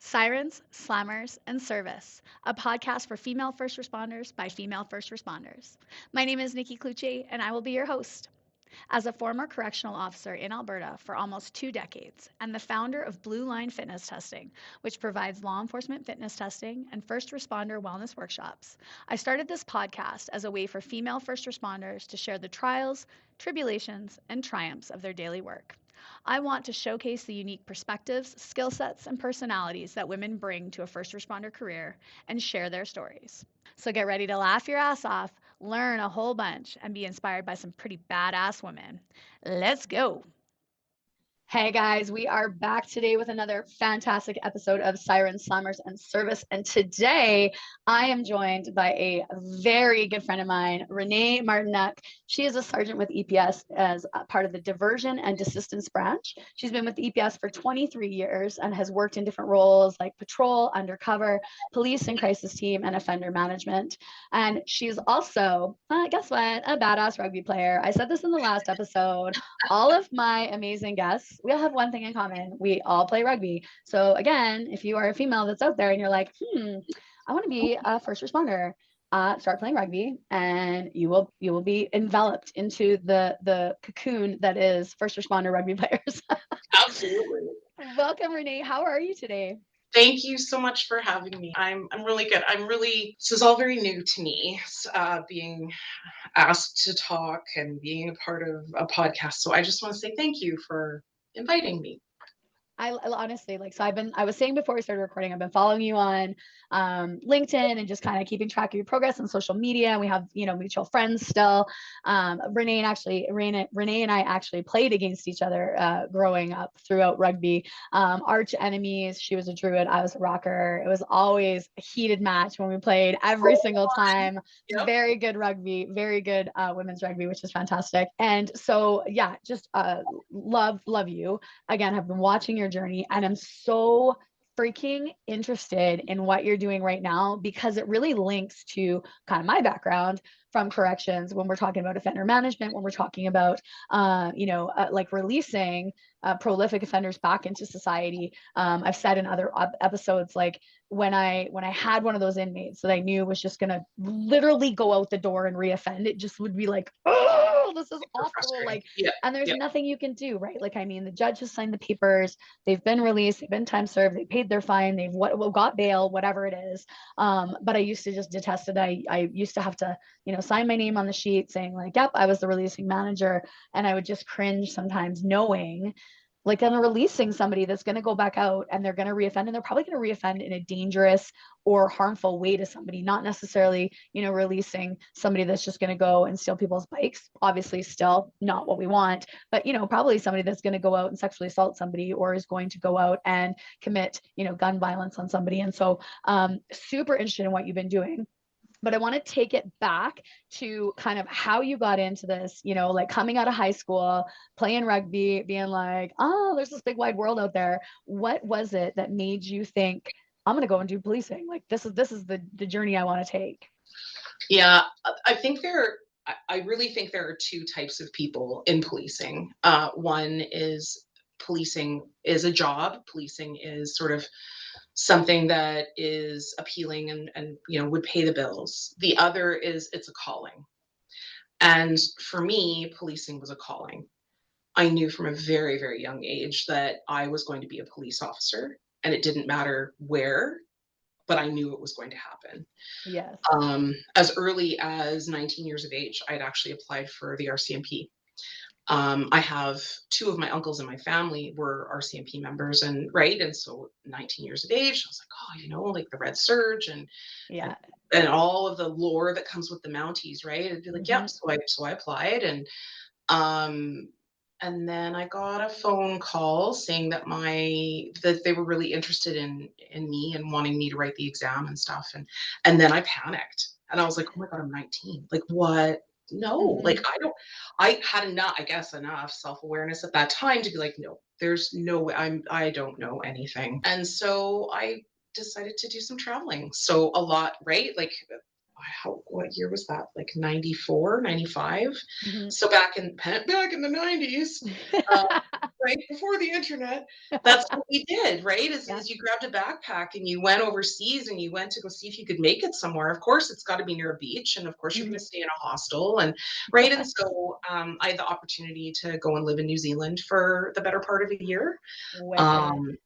Sirens, Slammers, and Service, a podcast for female first responders by female first responders. My name is Nikki Clucci, and I will be your host. As a former correctional officer in Alberta for almost 2 decades and the founder of Blue Line Fitness Testing, which provides law enforcement fitness testing and first responder wellness workshops, I started this podcast as a way for female first responders to share the trials, tribulations, and triumphs of their daily work. I want to showcase the unique perspectives, skill sets, and personalities that women bring to a first responder career and share their stories. So get ready to laugh your ass off, learn a whole bunch, and be inspired by some pretty badass women. Let's go. Hey guys, we are back today with another fantastic episode of Sirens, Slammers, and Service. And today I am joined by a very good friend of mine, Renee Martynuik. She is a sergeant with EPS as a part of the Diversion and Desistance Branch. She's been with EPS for 23 years and has worked in different roles like patrol, undercover, police and crisis team, and offender management. And she's also, guess what, a badass rugby player. I said this in the last episode. All of my amazing guests, we all have one thing in common. We all play rugby. So again, if you are a female that's out there and you're like, I want to be a first responder, start playing rugby, and you will be enveloped into the cocoon that is first responder rugby players. Absolutely. Welcome, Renee. How are you today? Thank you so much for having me. I'm really good. This is all very new to me, being asked to talk and being a part of a podcast. So I just want to say thank you for inviting me. I honestly so I was saying before we started recording, I've been following you on LinkedIn and just kind of keeping track of your progress on social media. And we have, mutual friends still. Renee and I actually played against each other growing up throughout rugby. Arch enemies. She was a druid. I was a rocker. It was always a heated match when we played every single time. Yep. Very good rugby, very good women's rugby, which is fantastic. And so, yeah, just love you. Again, have been watching your journey, and I'm so freaking interested in what you're doing right now because it really links to kind of my background from corrections when we're talking about offender management, when we're talking about like releasing prolific offenders back into society. I've said in other episodes, like when I had one of those inmates that I knew was just gonna literally go out the door and reoffend, it just would be like, oh, this is awful. Like, yeah. And there's nothing you can do, right? Like, I mean, the judge has signed the papers, they've been released, they've been time served, they paid their fine, they've got bail, whatever it is. But I used to just detest it. I used to have to, sign my name on the sheet saying like, yep, I was the releasing manager. And I would just cringe sometimes knowing like I'm releasing somebody that's going to go back out and they're going to reoffend, and they're probably going to reoffend in a dangerous or harmful way to somebody, not necessarily, releasing somebody that's just going to go and steal people's bikes. Obviously still not what we want, but, probably somebody that's going to go out and sexually assault somebody or is going to go out and commit, gun violence on somebody. And so super interested in what you've been doing. But I want to take it back to kind of how you got into this, like coming out of high school, playing rugby, being like, oh, there's this big wide world out there. What was it that made you think, I'm going to go and do policing? Like, this is the journey I want to take. Yeah, I really think there are two types of people in policing. One is policing is a job. Policing is sort of something that is appealing and would pay the bills. The other is it's a calling. And for me, policing was a calling. I knew from a very, very young age that I was going to be a police officer, and it didn't matter where, but I knew it was going to happen. Yes. As early as 19 years of age, I'd actually applied for the RCMP. I have two of my uncles in my family were RCMP members, and so 19 years of age, I was like, oh, like the Red Surge and all of the lore that comes with the Mounties, right? It'd be like, yeah. So I applied, and then I got a phone call saying that they were really interested in me and wanting me to write the exam and stuff, and then I panicked, and I was like, oh my God, I'm 19. Like, what? No, like I had enough self-awareness at that time to be like, no, there's no way, I don't know anything. And so I decided to do some traveling. So a lot, right? Like what year was that? Like 94, 95. Mhm. So back in the 90s, uh, right before the internet, that's what we did, right? Yeah. Is you grabbed a backpack and you went overseas and you went to go see if you could make it somewhere. Of course, it's got to be near a beach, and of course, you're going to Mhm. stay in a hostel, and right. And so I had the opportunity to go and live in New Zealand for the better part of a year, Wicked.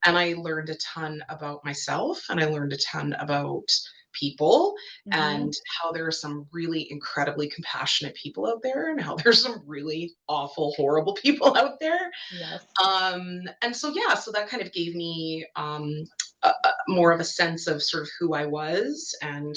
and I learned a ton about myself, and I learned a ton about people, Mhm. and how there are some really incredibly compassionate people out there, and how there's some really awful, horrible people out there. Yes. And so, yeah, so that kind of gave me more of a sense of sort of who I was, and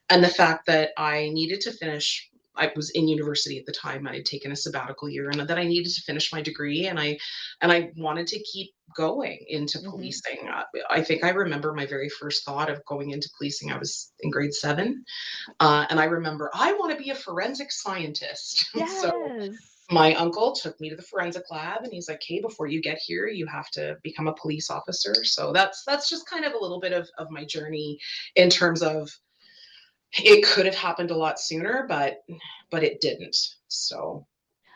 the fact that I needed to finish. I was in university at the time. I had taken a sabbatical year, and that I needed to finish my degree, and I wanted to keep going into Mhm. policing. I think I remember my very first thought of going into policing. I was in grade 7, and I remember I want to be a forensic scientist. So Yes. my uncle took me to the forensic lab, and he's like, "Hey, before you get here, you have to become a police officer." So that's just kind of a little bit of my journey in terms of it could have happened a lot sooner, but it didn't. So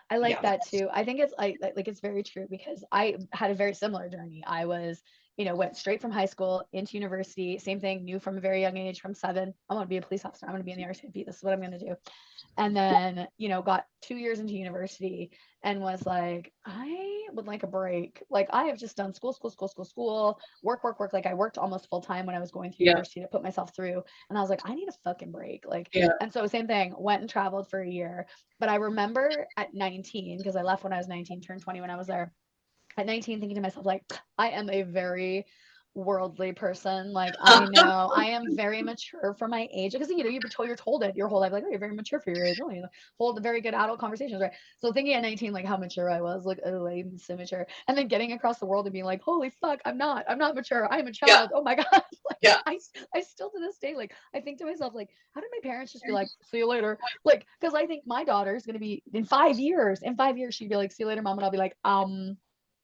I like yeah. that too. I think it's like it's very true because I had a very similar journey. I was, went straight from high school into university. Same thing, knew from a very young age, from 7, I want to be a police officer. I'm going to be in the RCMP. This is what I'm going to do. And then, got 2 years into university and was like, I would like a break. Like, I have just done school, school, school, school, school, work, work, work. Like, I worked almost full time when I was going through Yeah. university to put myself through. And I was like, I need a fucking break. Like, Yeah. and so same thing, went and traveled for a year. But I remember at 19, because I left when I was 19, turned 20 when I was there, at 19 thinking to myself, like, I am a very worldly person. Like, I know I am very mature for my age, because you're told it your whole life, like, oh, you're very mature for your age. Oh, you hold very good adult conversations, right? So thinking at 19, like, how mature I was, like, oh, I'm so mature. And then getting across the world and being like, holy fuck, I'm not mature, I'm a Yeah. child, oh my god. Like, Yeah. I still to this day, like, I think to myself, like, how did my parents just be like, see you later? Like, because I think my daughter's gonna be in 5 years she'd be like, see you later, mom, and I'll be like, The how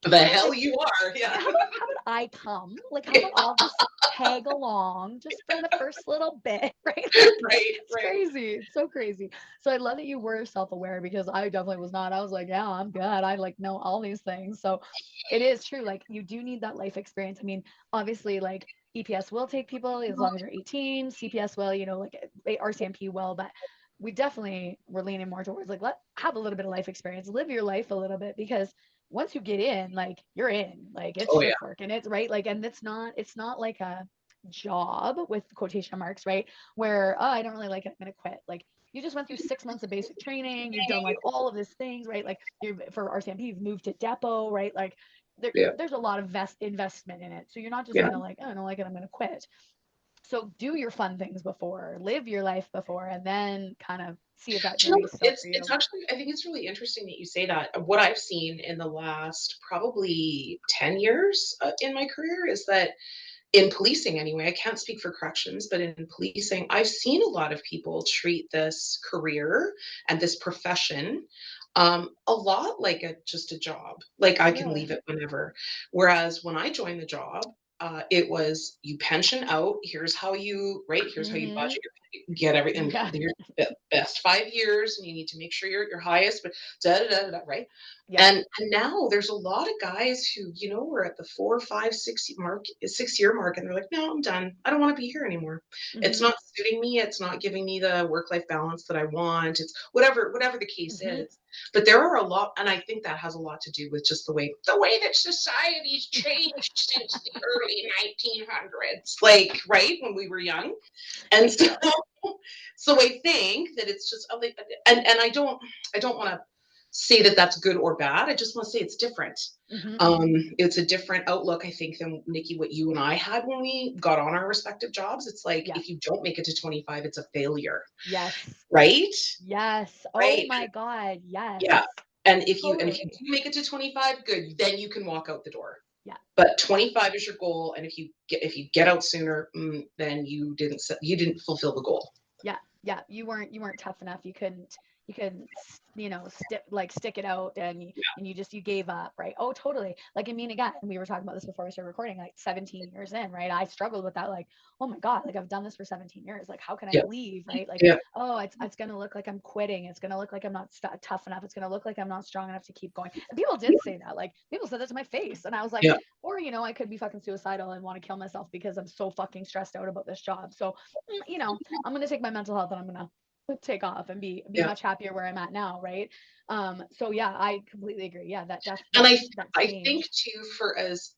about hell you are. Yeah. how about I come? Like, how about I'll just tag along just for the first little bit, right? Like, Right. it's Right. crazy. It's so crazy. So I love that you were self-aware, because I definitely was not. I was like, yeah, I'm good. I like know all these things. So it is true. Like, you do need that life experience. I mean, obviously, like, EPS will take people as long as you're 18. CPS will, like, RCMP will, but we definitely were leaning more towards, like, let have a little bit of life experience, live your life a little bit, because once you get in, like, you're in, like, it's Oh yeah. shift work, and it's right, like, and it's not like a job with quotation marks, right? Where, oh, I don't really like it, I'm gonna quit. Like, you just went through 6 months of basic training, you've done like all of these things, right? Like, you're for RCMP, you've moved to depot, right? Like, Yeah. there's a lot of investment in it. So you're not just Yeah. gonna like, oh, I don't like it, I'm gonna quit. So do your fun things before, live your life before, and then kind of see if that Do you journey know, is still for it's you. actually, I think it's really interesting that you say that. What I've seen in the last probably 10 years in my career is that in policing anyway, I can't speak for corrections, but in policing, I've seen a lot of people treat this career and this profession a lot like just a job. Like, I can Really? leave it whenever. Whereas when I joined the job, it was you pension out. Here's how you right. Here's how you Mm-hmm. budget get everything. Yeah. Here's the best 5 years, and you need to make sure you're your highest. But da da da da, right? Yeah. And now there's a lot of guys who, were at the 4, 5, 6 year mark, and they're like, no, I'm done. I don't want to be here anymore. It's Mm-hmm. not suiting me. It's not giving me the work-life balance that I want. It's whatever the case Mm-hmm. is. But there are a lot, and I think that has a lot to do with just the way that society's changed since the early 1900s, like right when we were young. And so, Yeah. so I think that it's just like, and I don't want to say that that's good or bad. I just want to say it's different. Mm-hmm. It's a different outlook, I think, than Nikki, what you and I had when we got on our respective jobs. It's like, Yeah. if you don't make it to 25, it's a failure, Yes. right? Yes. Oh Right. my God. Yes. Yeah. And if you Totally. do make it to 25, good, then you can walk out the door. Yeah. But 25 is your goal, and if you get out sooner, then you didn't fulfill the goal. Yeah. Yeah. You weren't tough enough. You couldn't stick it out, and you gave up, right? Oh, totally. Like, I mean, again, we were talking about this before we started recording, like 17 years in, right? I struggled with that, like, oh my God, like I've done this for 17 years. Like, how can I Yeah. leave, right? Like, Yeah. oh, it's going to look like I'm quitting. It's going to look like I'm not tough enough. It's going to look like I'm not strong enough to keep going. And people did say that. Like, people said that to my face. And I was like, Yeah. or, I could be fucking suicidal and want to kill myself because I'm so fucking stressed out about this job. So, I'm going to take my mental health and I'm going to take off and be Yeah. much happier where I'm at now, right? So yeah, I completely agree. Yeah, And that I change. think too, for as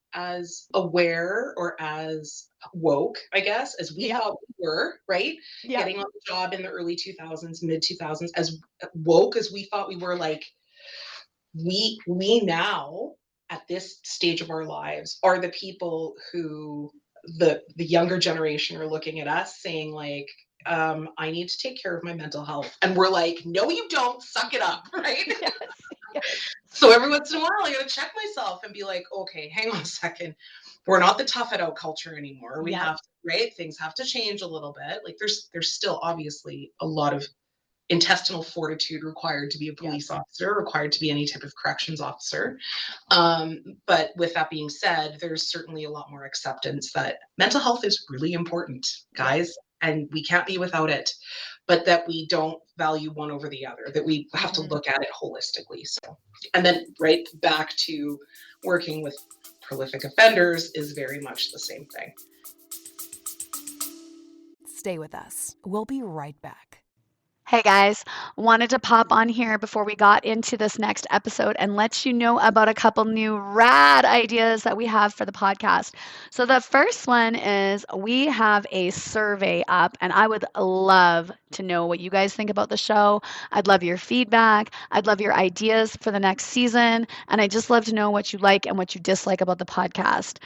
aware or as woke, I guess, as we Yep. thought we were, right? Yep. Getting on the job in the early 2000s, mid 2000s, as woke as we thought we were, like, we now at this stage of our lives are the people who the younger generation are looking at us saying, like, I need to take care of my mental health, and we're like, no you don't, suck it up, right? Yes. Yes. So every once in a while I gotta check myself and be like, okay, hang on a second, we're not the tough it out culture anymore. We Yep. have to, right, things have to change a little bit. Like, there's still obviously a lot of intestinal fortitude required to be a Yep. police officer, required to be any type of corrections officer. But with that being said, there's certainly a lot more acceptance that mental health is really important, guys, and we can't be without it, but that we don't value one over the other, that we have to look at it holistically. So, and then right back to working with prolific offenders is very much the same thing. Stay with us. We'll be right back. Hey guys, wanted to pop on here before we got into this next episode and let you know about a couple new rad ideas that we have for the podcast. So, the first one is we have a survey up, and I would love to know what you guys think about the show. I'd love your feedback. I'd love your ideas for the next season. And I'd just love to know what you like and what you dislike about the podcast.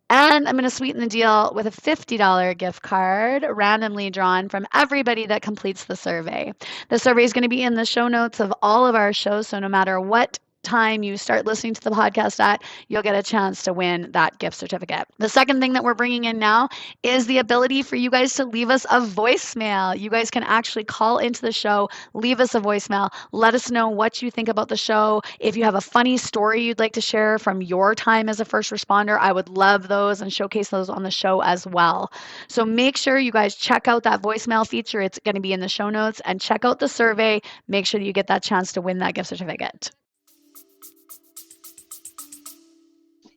And I'm going to sweeten the deal with a $50 gift card randomly drawn from everybody that completes the survey. The survey is going to be in the show notes of all of our shows. So no matter what time you start listening to the podcast at, you'll get a chance to win that gift certificate. The second thing that we're bringing in now is the ability for you guys to leave us a voicemail. You guys can actually call into the show, leave us a voicemail, let us know what you think about the show. If you have a funny story you'd like to share from your time as a first responder, I would love those and showcase those on the show as well. So make sure you guys check out that voicemail feature. It's going to be in the show notes, and check out the survey. Make sure that you get that chance to win that gift certificate.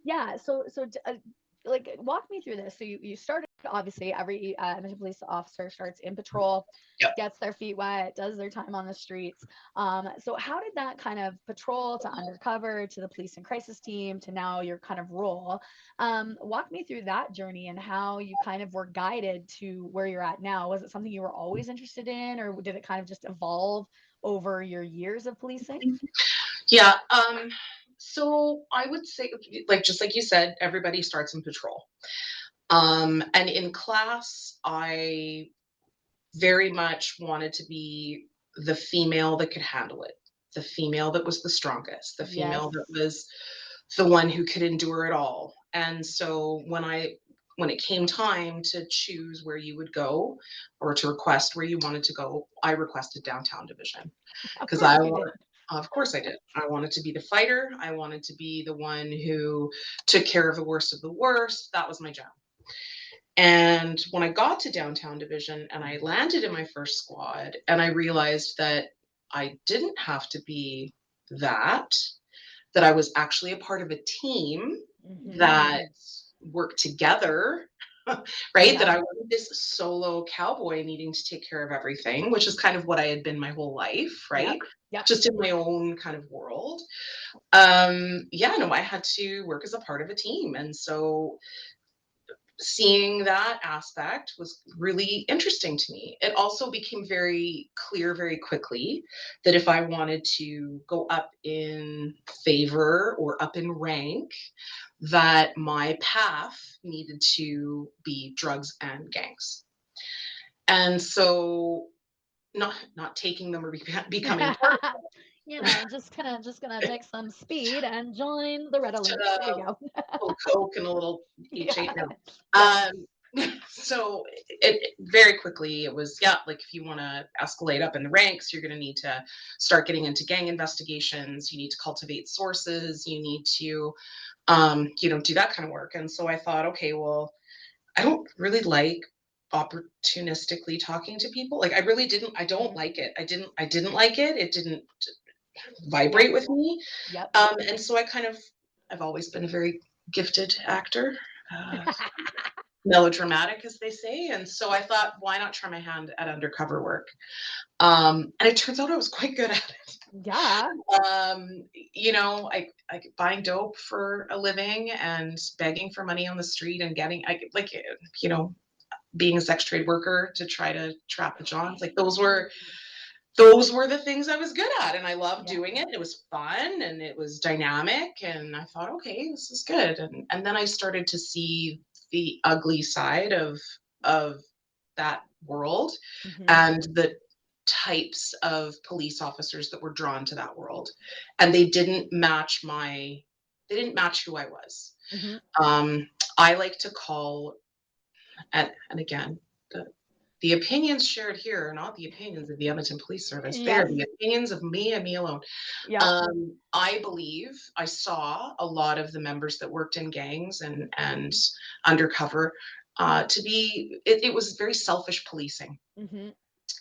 Yeah, so like, walk me through this. So you started, obviously every Edmonton police officer starts in patrol, Yep. gets their feet wet, does their time on the streets. So how did that kind of patrol to undercover to the police and crisis team to now your kind of role? Walk me through that journey and how you kind of were guided to where you're at now. Was it something you were always interested in, or did it kind of just evolve over your years of policing? Yeah. So I would say, like, just like you said, everybody starts in patrol. And in class, I very much wanted to be the female that could handle it, the female that was the strongest, the female that was the one who could endure it all. And so when it came time to choose where you would go or to request where you wanted to go, I requested downtown division because of course I did. I wanted to be the fighter. I wanted to be the one who took care of the worst of the worst. That was my job. And when I got to downtown division and I landed in my first squad and I realized that I didn't have to be that, that I was actually a part of a team that worked together, right? That I wasn't this solo cowboy needing to take care of everything, which is kind of what I had been my whole life, right? Yep. Just in my own kind of world. I had to work as a part of a team. And so seeing that aspect was really interesting to me. It also became very clear very quickly that if I wanted to go up in favor or up in rank, that my path needed to be drugs and gangs. And so not taking them or becoming part of just gonna take some speed and join the red alert. There we go. a little Coke and a little H8 Yeah. now. So it very quickly, it was, yeah, like if you want to escalate up in the ranks, you're going to need to start getting into gang investigations. You need to cultivate sources. You need to, do that kind of work. And so I thought, okay, well, I don't really like opportunistically talking to people. Like I don't like it. I didn't like it. It didn't vibrate with me. Yep. And so I've always been a very gifted actor. Melodramatic, as they say. And so I thought, why not try my hand at undercover work? And it turns out I was quite good at it. Yeah. I buying dope for a living and begging for money on the street and being a sex trade worker to try to trap the Johns. Like those were the things I was good at, and I loved doing it. It was fun and it was dynamic, and I thought, okay, this is good. And then I started to see the ugly side of that world and the types of police officers that were drawn to that world, and they didn't match who I was. I like to call, and again, the opinions shared here are not the opinions of the Edmonton Police Service. They are the opinions of me and me alone. Yeah. I believe I saw a lot of the members that worked in gangs and undercover to be, it was very selfish policing.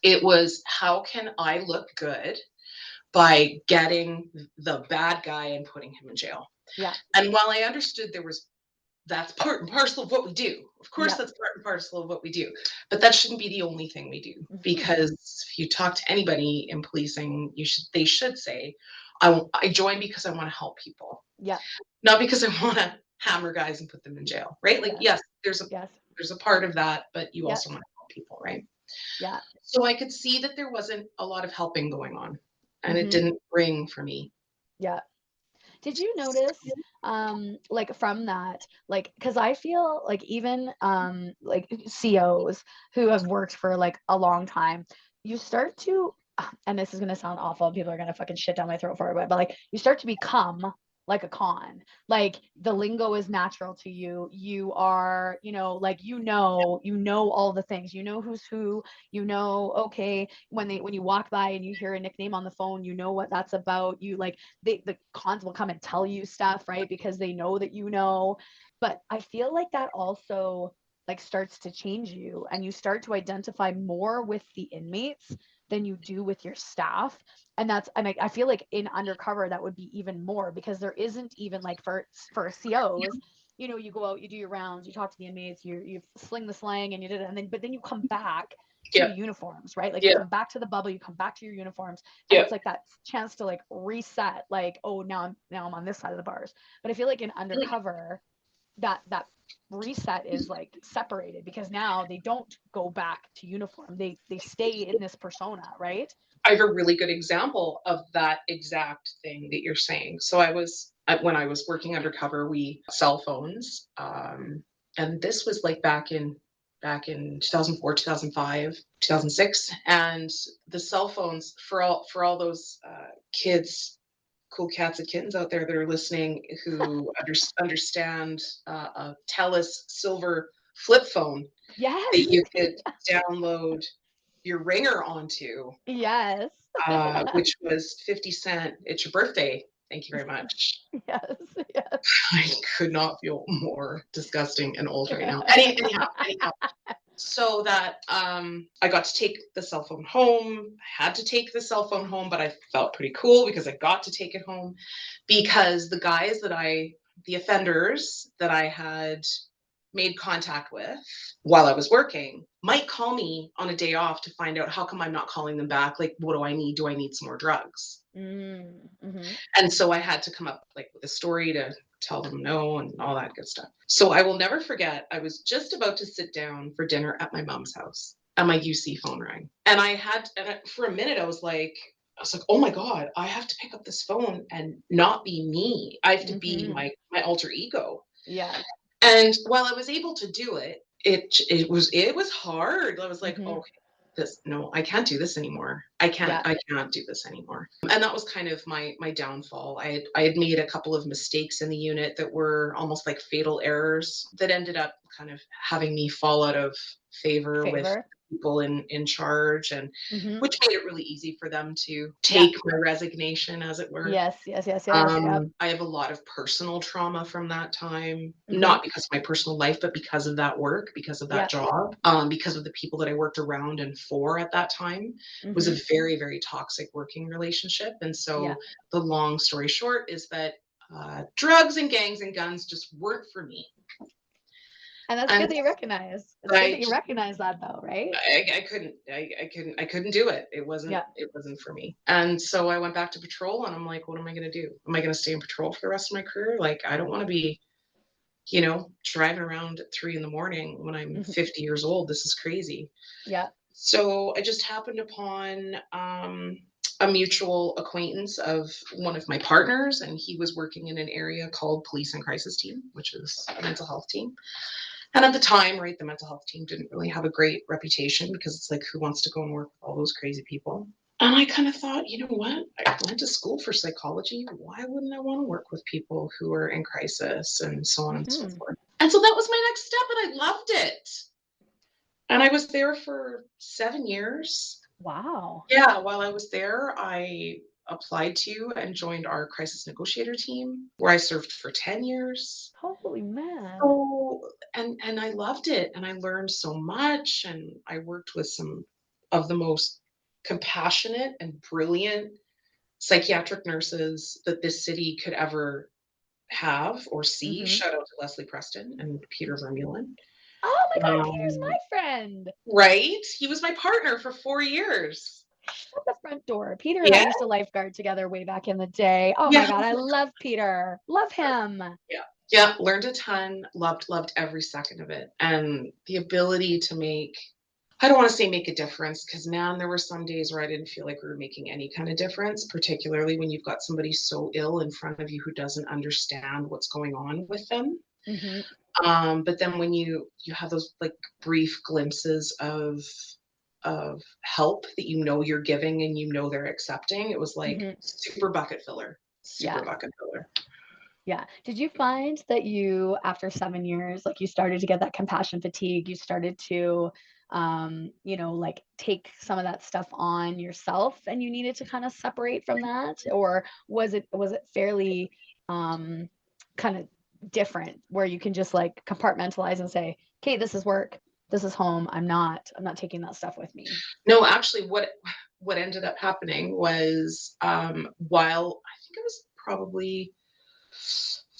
It was, how can I look good by getting the bad guy and putting him in jail? Yeah. And while I understood that's part and parcel of what we do. Of course, that's part and parcel of what we do. But that shouldn't be the only thing we do. Because if you talk to anybody in policing, they should say, I joined because I want to help people. Yeah. Not because I want to hammer guys and put them in jail, right? Like, yes, there's a part of that, but you also want to help people, right? Yeah. So I could see that there wasn't a lot of helping going on, and it didn't ring for me. Yeah. Did you notice, like from that, like, cause I feel like even, like COs who have worked for like a long time, you start to, and this is going to sound awful. People are going to fucking shit down my throat for it, but like you start to become like a con, like the lingo is natural to you. You are, like, all the things, who's who, okay, when you walk by and you hear a nickname on the phone, what that's about. You like, the cons will come and tell you stuff, right? Because they know that but I feel like that also like starts to change you, and you start to identify more with the inmates than you do with your staff. And I feel like in undercover that would be even more, because there isn't even like for COs, you go out, you do your rounds, you talk to the inmates, you sling the slang and you did it, but then you come back to the uniforms, right? Like you come back to the bubble, you come back to your uniforms, and it's like that chance to like reset, like, oh, now I'm on this side of the bars. But I feel like in undercover that reset is like separated, because now they don't go back to uniform, they stay in this persona, right? I have a really good example of that exact thing that you're saying. So when I was working undercover, we cell phones, and this was like back in 2004, 2005, 2006, and the cell phones for all those kids, cool cats and kittens out there that are listening who understand a TELUS silver flip phone that you could download your ringer onto, which was 50 cent. It's your birthday. Thank you very much. Yes. I could not feel more disgusting and old right now. Anyhow. So that I got to take the cell phone home. I had to take the cell phone home, but I felt pretty cool because I got to take it home, because the guys the offenders that I had made contact with while I was working might call me on a day off to find out how come I'm not calling them back. Like, what do I need? Do I need some more drugs? And so I had to come up like with a story to tell them no and all that good stuff. So I will never forget, I was just about to sit down for dinner at my mom's house and my UC phone rang. And for a minute I was like, oh my God, I have to pick up this phone and not be me. I have to be my alter ego. Yeah. And while I was able to do it, it was hard. I was like, okay, no, I can't do this anymore. I can't do this anymore. And that was kind of my downfall. I had made a couple of mistakes in the unit that were almost like fatal errors that ended up kind of having me fall out of favor with people in charge, and which made it really easy for them to take my resignation, as it were. Yes. I have a lot of personal trauma from that time, not because of my personal life, but because of that work, because of that job, because of the people that I worked around and for at that time. It was a very, very toxic working relationship. And so the long story short is that drugs and gangs and guns just weren't for me. And that's good that you recognize. It's good that you recognize that, though, right? I couldn't do it. It wasn't for me. And so I went back to patrol, and I'm like, what am I going to do? Am I going to stay in patrol for the rest of my career? Like, I don't want to be, driving around at 3 a.m. when I'm 50 years old. This is crazy. Yeah. So I just happened upon a mutual acquaintance of one of my partners, and he was working in an area called Police and Crisis Team, which is a mental health team. And at the time, right, the mental health team didn't really have a great reputation, because it's like, who wants to go and work with all those crazy people? And I kind of thought, you know what? I went to school for psychology. Why wouldn't I want to work with people who are in crisis, and so on and so forth? And so that was my next step, and I loved it. And I was there for 7 years. Wow. Yeah, while I was there, I applied to and joined our crisis negotiator team, where I served for 10 years. Holy man. So, and I loved it, and I learned so much, and I worked with some of the most compassionate and brilliant psychiatric nurses that this city could ever have or see. Shout out to Leslie Preston and Peter Vermeulen. Oh my God, Peter's my friend. Right? He was my partner for 4 years. Shut the front door. Peter and I used to lifeguard together way back in the day. Oh my God, I love Peter. Love him. Yeah, learned a ton, loved every second of it. And the ability to make, I don't want to say make a difference, because man, there were some days where I didn't feel like we were making any kind of difference, particularly when you've got somebody so ill in front of you who doesn't understand what's going on with them. But then when you have those like brief glimpses of help that you're giving and they're accepting, it was like super bucket filler. Bucket filler. Yeah. Did you find that you, after 7 years, like you started to get that compassion fatigue, you started to like take some of that stuff on yourself, and you needed to kind of separate from that? Or was it fairly kind of different, where you can just like compartmentalize and say, okay, this is work, this is home, I'm not taking that stuff with me? No, actually what ended up happening was, while I think it was probably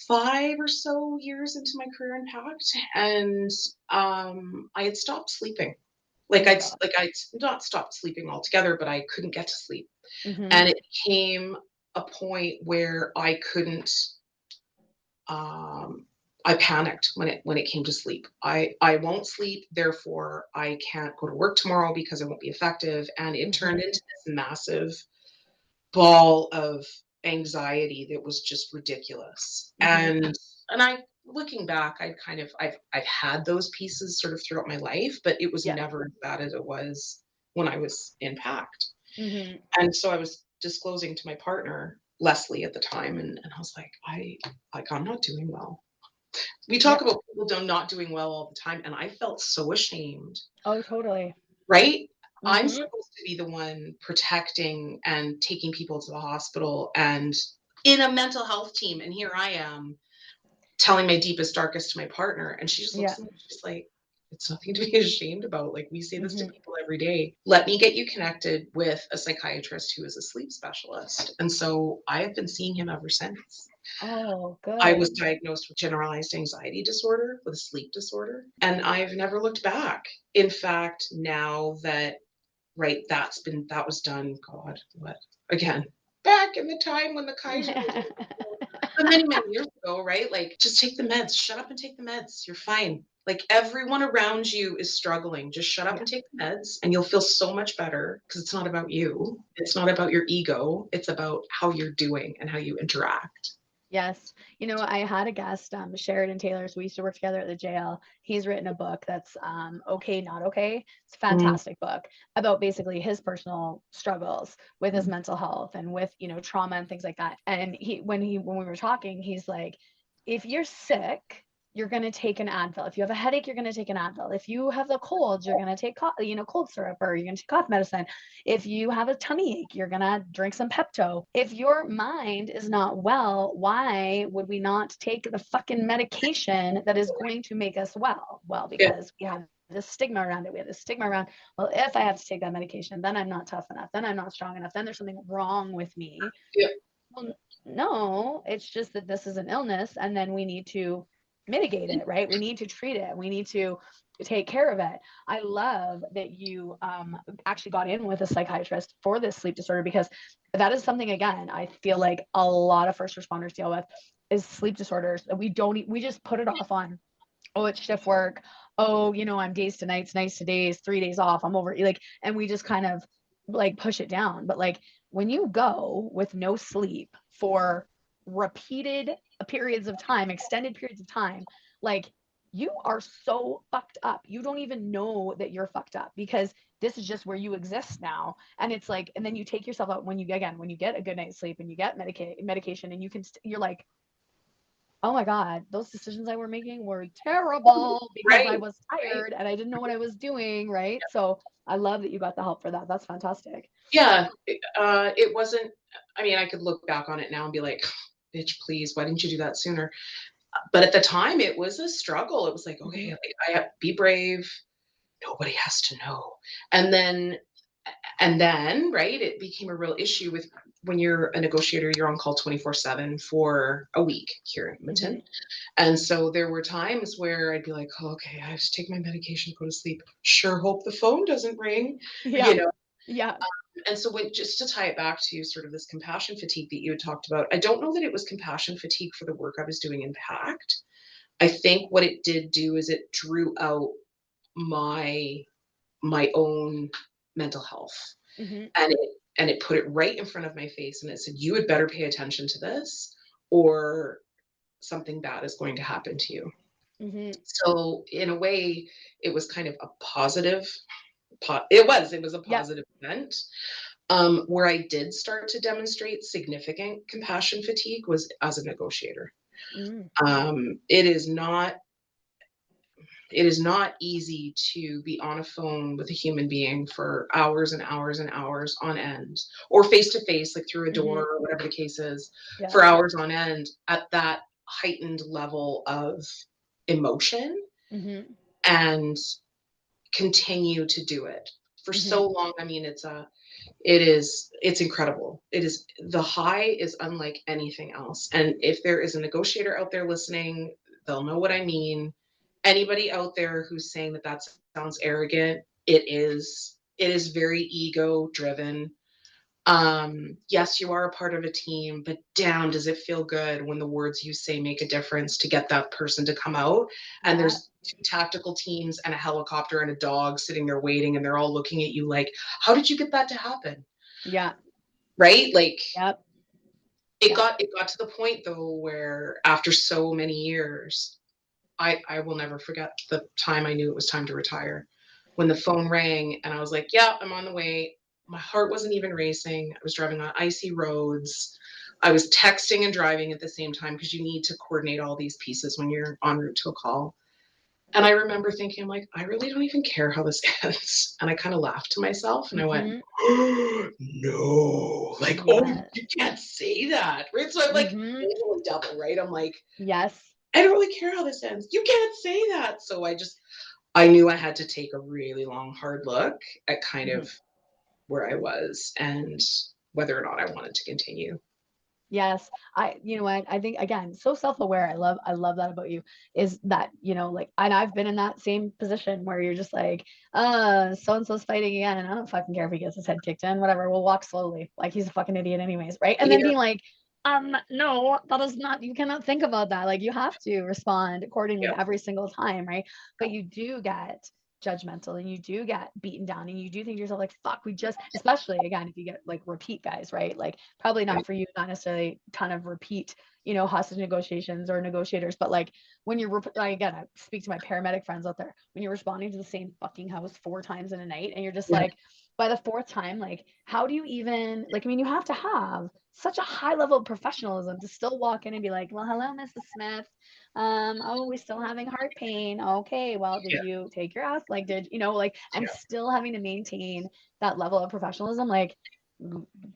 5 or so years into my career in PACT, and I had stopped sleeping. I'd not stopped sleeping altogether, but I couldn't get to sleep. And it became a point where I couldn't, I panicked when it came to sleep. I won't sleep, therefore I can't go to work tomorrow because I won't be effective. And it turned into this massive ball of anxiety that was just ridiculous. And I, looking back, I've had those pieces sort of throughout my life, but it was never as bad as it was when I was in PACT. And so I was disclosing to my partner, Leslie, at the time, and I was like, I'm not doing well. We talk about people not doing well all the time, and I felt so ashamed. Oh, totally. Right? I'm supposed to be the one protecting and taking people to the hospital and in a mental health team, and here I am telling my deepest, darkest to my partner, and she just looks at me, she's like, it's nothing to be ashamed about. Like, we say this to people every day. Let me get you connected with a psychiatrist who is a sleep specialist. And so I have been seeing him ever since. Oh, good. I was diagnosed with generalized anxiety disorder, with a sleep disorder, and I've never looked back. In fact, now that, that was done, God, what, again, back in the time when the Kaiser many years ago, right? Like, just take the meds, shut up and take the meds. You're fine. Like, everyone around you is struggling. Just shut up and take the meds, and you'll feel so much better, because it's not about you. It's not about your ego. It's about how you're doing and how you interact. Yes. You know, I had a guest, Sheridan Taylor. So we used to work together at the jail. He's written a book that's Okay, Not Okay. It's a Mm, fantastic book about basically his personal struggles with his mental health and with, you know, trauma and things like that. And when we were talking, he's like, if you're sick, you're going to take an Advil. If you have a headache, you're going to take an Advil. If you have the cold, you're going to take, cold syrup, or you're going to take cough medicine. If you have a tummy ache, you're going to drink some Pepto. If your mind is not well, why would we not take the fucking medication that is going to make us well? Well, yeah, because we have this stigma around it. We have this stigma around, well, if I have to take that medication, then I'm not tough enough. Then I'm not strong enough. Then there's something wrong with me. yeah, Well, no, it's just that this is an illness, and then we need to mitigate it, right? We need to treat it. We need to take care of it. I love that you actually got in with a psychiatrist for this sleep disorder, because that is something, again, I feel like a lot of first responders deal with, is sleep disorders. We just put it off on, oh, it's shift work. Oh, I'm days to nights, nights to days, 3 days off. I'm over, like, and we just kind of like push it down. But like, when you go with no sleep for repeated periods of time, extended periods of time, like, you are so fucked up. You don't even know that you're fucked up, because this is just where you exist now. And it's like, and then you take yourself out when you get a good night's sleep and you get medication, and you're like, oh my God, those decisions I were making were terrible because I right, was right. tired and I didn't know what I was doing. Right. So I love that you got the help for that. That's fantastic. Yeah, it wasn't. I mean, I could look back on it now and be like, "Bitch, please, why didn't you do that sooner?" But at the time, it was a struggle. It was like, Mm-hmm. okay, like, I have be brave. Nobody has to know. And then right, it became a real issue with when you're a negotiator, you're on call 24/7 for a week here in Mm-hmm. Edmonton. And so there were times where I'd be like, oh, okay, I have to take my medication, go to sleep. Sure hope the phone doesn't ring, you Yeah. know. Yeah. And so when just to tie it back to sort of this compassion fatigue that you had talked about, I don't know that it was compassion fatigue for the work I was doing in PACT. I think what it did do is it drew out my my own mental health, Mm-hmm. and it put it right in front of my face, and it said, you would better pay attention to this, or something bad is going to happen to you. Mm-hmm. So in a way, it was kind of a positive. It was a Yep. positive event. Where I did start to demonstrate significant compassion fatigue was as a negotiator. Mm. It is not easy to be on a phone with a human being for hours and hours and hours on end, or face to face, like through a door Mm-hmm. or whatever the case is, for Yes. hours on end at that heightened level of emotion, Mm-hmm. and continue to do it for Mm-hmm. so long. I mean, it's incredible. It is, the high is unlike anything else. And if there is a negotiator out there listening, they'll know what I mean. Anybody out there who's saying that that sounds arrogant, it is very ego driven. Yes, you are a part of a team, but damn, does it feel good when the words you say make a difference to get that person to come out. And Yeah. there's two tactical teams and a helicopter and a dog sitting there waiting, and they're all looking at you like, how did you get that to happen? Yeah. Right? Like, Yep. it Yep. got to the point though where after so many years, I will never forget the time I knew it was time to retire. When the phone rang and I was like, yeah, I'm on the way. My heart wasn't even racing. I was driving on icy roads. I was texting and driving at the same time, because you need to coordinate all these pieces when you're en route to a call. And I remember thinking, I'm like, I really don't even care how this ends. And I kind of laughed to myself and I went, Mm-hmm. oh, no, like, oh, Yeah. you can't say that. Right. So I'm like, Mm-hmm. angel double, right? I'm like, Yes. I don't really care how this ends. You can't say that. So I knew I had to take a really long, hard look at kind Mm-hmm. of where I was and whether or not I wanted to continue. Yes. You know what? I think, again, so self-aware. I love that about you, is that, like, and I've been in that same position where you're just like, so and so's fighting again, and I don't fucking care if he gets his head kicked in, whatever. We'll walk slowly. Like, he's a fucking idiot anyways, right? And then Yeah. being like, no, that is not, you cannot think about that. Like, you have to respond accordingly Yeah. every single time, right? But you do get judgmental and you do get beaten down and you do think to yourself like, fuck, we just, especially again, if you get like repeat guys, right? Like probably not for you, not necessarily ton of repeat, hostage negotiations or negotiators, but like when you're, like, again, I speak to my paramedic friends out there, when you're responding to the same fucking house 4 times in a night and you're just like, by the 4th time, like, how do you even, like, I mean, you have to have such a high level of professionalism to still walk in and be like, well, hello, Mrs. Smith. Oh, we're still having heart pain. Okay, well, did you take your ass? Like, like, and still having to maintain that level of professionalism, like,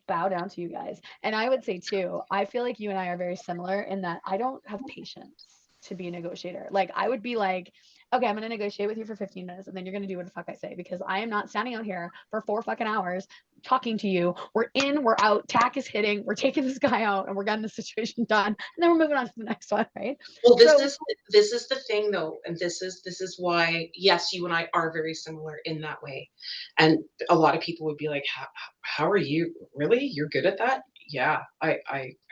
bow down to you guys. And I would say too, I feel like you and I are very similar in that I don't have patience to be a negotiator. Like, I would be like, okay, I'm going to negotiate with you for 15 minutes and then you're going to do what the fuck I say, because I am not standing out here for 4 fucking hours talking to you. We're in, we're out, tack is hitting, we're taking this guy out and we're getting the situation done. And then we're moving on to the next one, right? Well, this is the thing though, and this is why, yes, you and I are very similar in that way. And a lot of people would be like, how are you? Really? You're good at that? Yeah, I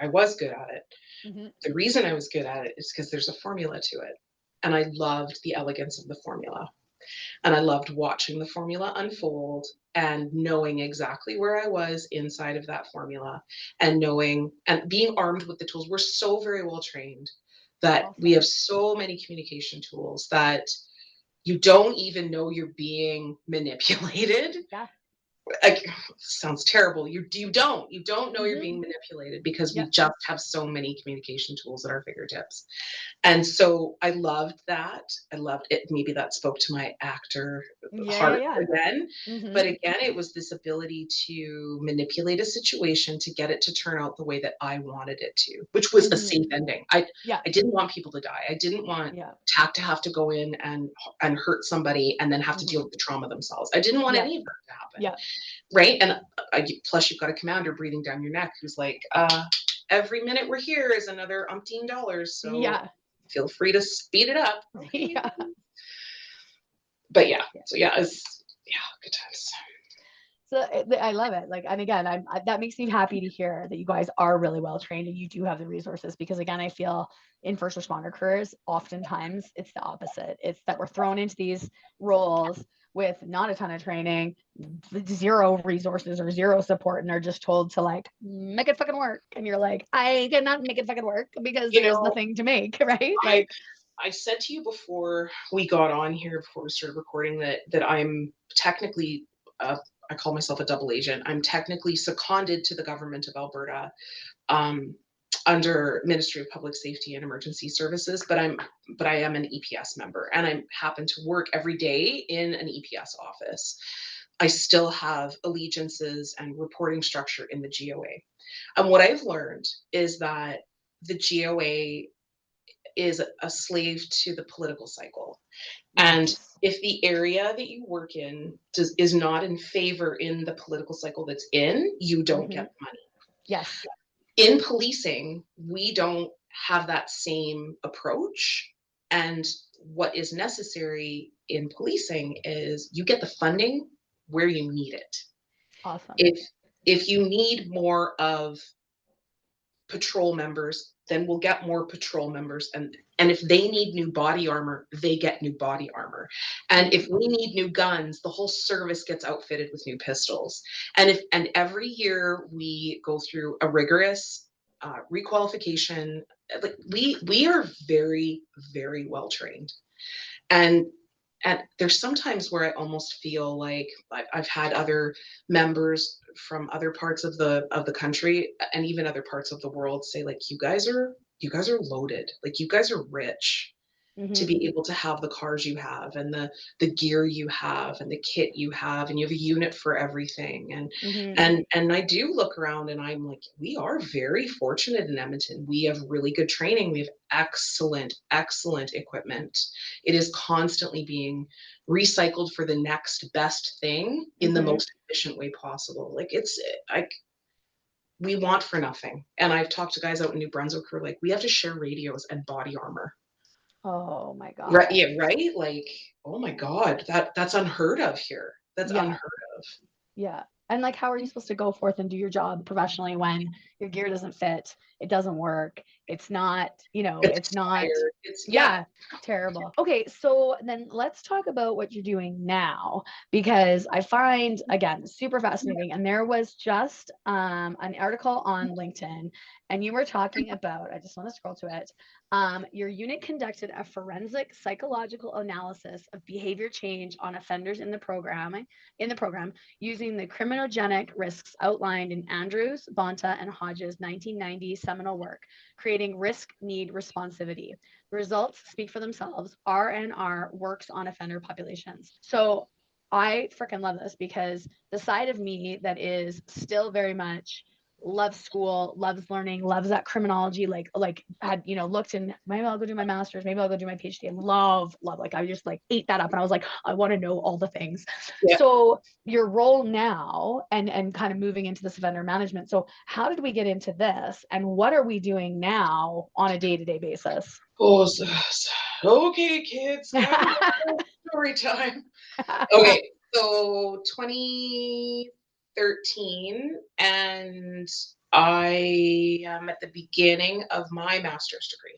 was good at it. Mm-hmm. The reason I was good at it is because there's a formula to it. And I loved the elegance of the formula. And I loved watching the formula unfold and knowing exactly where I was inside of that formula and knowing and being armed with the tools. We're so very well trained that we have so many communication tools that you don't even know you're being manipulated. Yeah. Like, sounds terrible. You don't know you're being manipulated because we just have so many communication tools at our fingertips. And so I loved that. I loved it. Maybe that spoke to my actor heart again. Mm-hmm. But again, it was this ability to manipulate a situation to get it to turn out the way that I wanted it to, which was a safe ending. I didn't want people to die. I didn't want TAC to have to go in and hurt somebody and then have to deal with the trauma themselves. I didn't want any of that to happen. Yeah. Right. And plus you've got a commander breathing down your neck who's like, every minute we're here is another umpteen dollars. So feel free to speed it up. Okay. Yeah. But so it's good times. So I love it. Like, and again, that makes me happy to hear that you guys are really well trained and you do have the resources, because again, I feel in first responder careers, oftentimes it's the opposite. It's that we're thrown into these roles with not a ton of training, zero resources or zero support, and are just told to like, make it fucking work. And you're like, I cannot make it fucking work because there's nothing to make, right? Like, I said to you before we got on here, before we started recording, that I'm technically, I call myself a double agent. I'm technically seconded to the government of Alberta under Ministry of Public Safety and Emergency Services, but I am an EPS member, and I happen to work every day in an EPS office. I still have allegiances and reporting structure in the GOA. And what I've learned is that the GOA is a slave to the political cycle. And if the area that you work in is not in favor in the political cycle that's in, you don't get money. Yes. In policing, we don't have that same approach. And what is necessary in policing is you get the funding where you need it. Awesome. If you need more of patrol members, then we'll get more patrol members. And if they need new body armor, they get new body armor. And if we need new guns, the whole service gets outfitted with new pistols. And every year we go through a rigorous requalification. Like we are very, very well trained. And there's sometimes where I almost feel like I've had other members from other parts of the country and even other parts of the world say, like, you guys are loaded. Like, you guys are rich to be able to have the cars you have and the gear you have and the kit you have, and you have a unit for everything. And I do look around and I'm like, we are very fortunate in Edmonton. We have really good training. We have excellent equipment. It is constantly being recycled for the next best thing in the most efficient way possible. Like, it's like, we want for nothing. And I've talked to guys out in New Brunswick who are like, we have to share radios and body armor. Oh my God. Right. Yeah. Right. Like, oh my God, that's unheard of here. That's unheard of. Yeah. And like, how are you supposed to go forth and do your job professionally when your gear doesn't fit, it doesn't work, it's not, It's it's not, tired. It's terrible. Okay, so then let's talk about what you're doing now, because I find, again, super fascinating. And there was just an article on LinkedIn, and you were talking about, I just want to scroll to it. Your unit conducted a forensic psychological analysis of behavior change on offenders in the program using the criminogenic risks outlined in Andrews, Bonta, and Hodges' 1990 seminal work, Creating Risk Need Responsivity. The results speak for themselves. RNR works on offender populations. So I freaking love this, because the side of me that is still very much loves school, loves learning, loves that criminology, like had, looked in, maybe I'll go do my master's, maybe I'll go do my PhD, and love, like, I just like ate that up, and I was like, I want to know all the things. Yeah. So your role now, and kind of moving into this vendor management. So how did we get into this, and what are we doing now on a day-to-day basis? Oh, okay, kids, story time. Okay, so 2013, and I am at the beginning of my master's degree.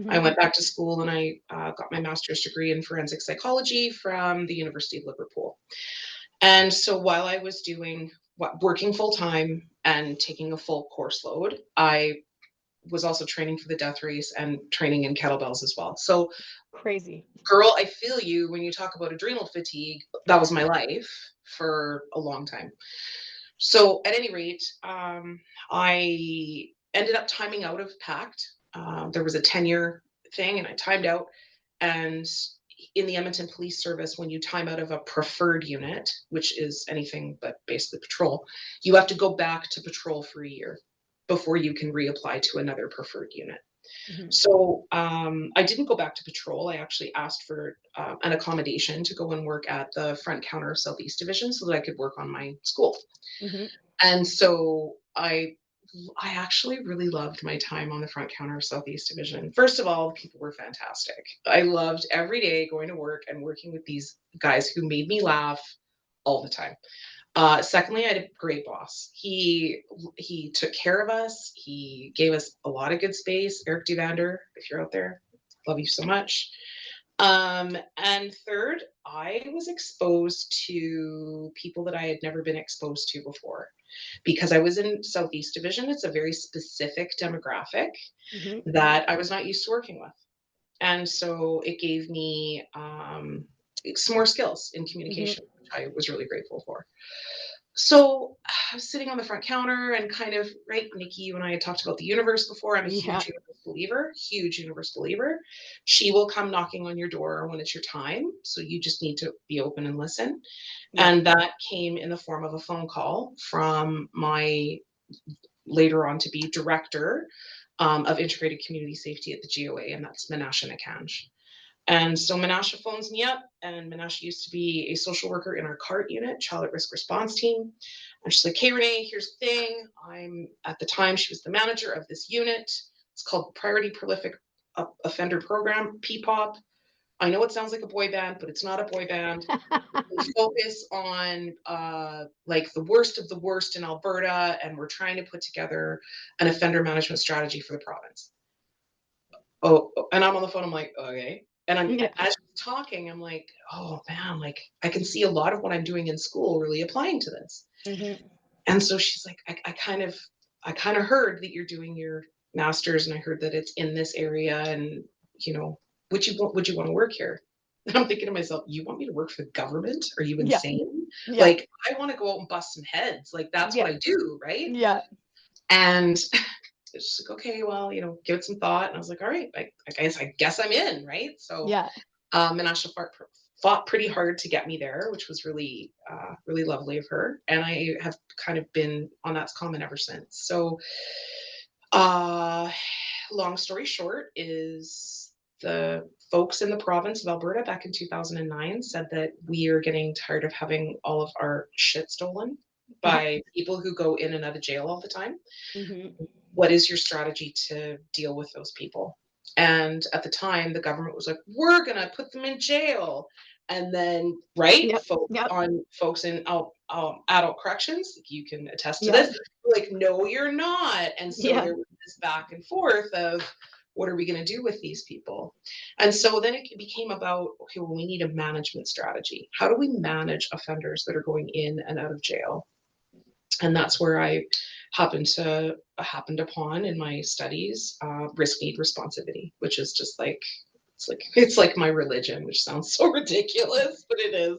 I went back to school, and I got my master's degree in forensic psychology from the University of Liverpool. And so while I was working full time and taking a full course load, I was also training for the death race and training in kettlebells as well. So Crazy. girl, I feel you when you talk about adrenal fatigue. That was my life for a long time. So at any rate, I ended up timing out of PACT. There was a 10-year thing, and I timed out. And in the Edmonton Police Service, when you time out of a preferred unit, which is anything but basically patrol, you have to go back to patrol for a year before you can reapply to another preferred unit. So I didn't go back to patrol. I actually asked for an accommodation to go and work at the front counter of Southeast Division so that I could work on my school. And so I actually really loved my time on the front counter of Southeast Division. First of all, the people were fantastic. I loved every day going to work and working with these guys who made me laugh all the time. Secondly, I had a great boss. He took care of us. He gave us a lot of good space. Eric Duvander, if you're out there, love you so much. And third, I was exposed to people that I had never been exposed to before. Because I was in Southeast Division, it's a very specific demographic that I was not used to working with. And so it gave me some more skills in communication, which I was really grateful for. So I was sitting on the front counter and kind of, right, Nikki, you and I had talked about the universe before. I'm a huge universe believer. She will come knocking on your door when it's your time. So you just need to be open and listen. And that came in the form of a phone call from my later on to be director of integrated community safety at the GOA, and that's Menashe Nakanj. And so Menashe phones me up, and Menashe used to be a social worker in our CART unit, Child at Risk Response Team. And she's like, hey, Renee, here's the thing. At the time, she was the manager of this unit. It's called Priority Prolific Offender Program, PPOP. I know it sounds like a boy band, but it's not a boy band. We focus on like the worst of the worst in Alberta, and we're trying to put together an offender management strategy for the province. Oh, and I'm on the phone. I'm like, okay. And as she's talking, I'm like, oh man, like I can see a lot of what I'm doing in school really applying to this. And so she's like, I kind of heard that you're doing your master's, and I heard that it's in this area, and would you want to work here? And I'm thinking to myself, you want me to work for the government? Are you insane? Like, I want to go out and bust some heads. Like, that's what I do, right? And it's like, okay, well, give it some thought. And I was like, all right, I guess I'm in, right? So Menashe fought pretty hard to get me there, which was really, really lovely of her. And I have kind of been on that common ever since. So long story short is the folks in the province of Alberta back in 2009 said that we are getting tired of having all of our shit stolen by people who go in and out of jail all the time. What is your strategy to deal with those people? And at the time, the government was like, we're going to put them in jail. and then, right, Yep. focus Yep. on folks in adult corrections. You can attest to Yep. this. Like, no, you're not. And so Yeah. there was this back and forth of, what are we going to do with these people? And so then it became about, okay, well, we need a management strategy. How do we manage offenders that are going in and out of jail? And that's where I happened upon in my studies risk need responsivity, which is just like, it's like my religion, which sounds so ridiculous, but it is.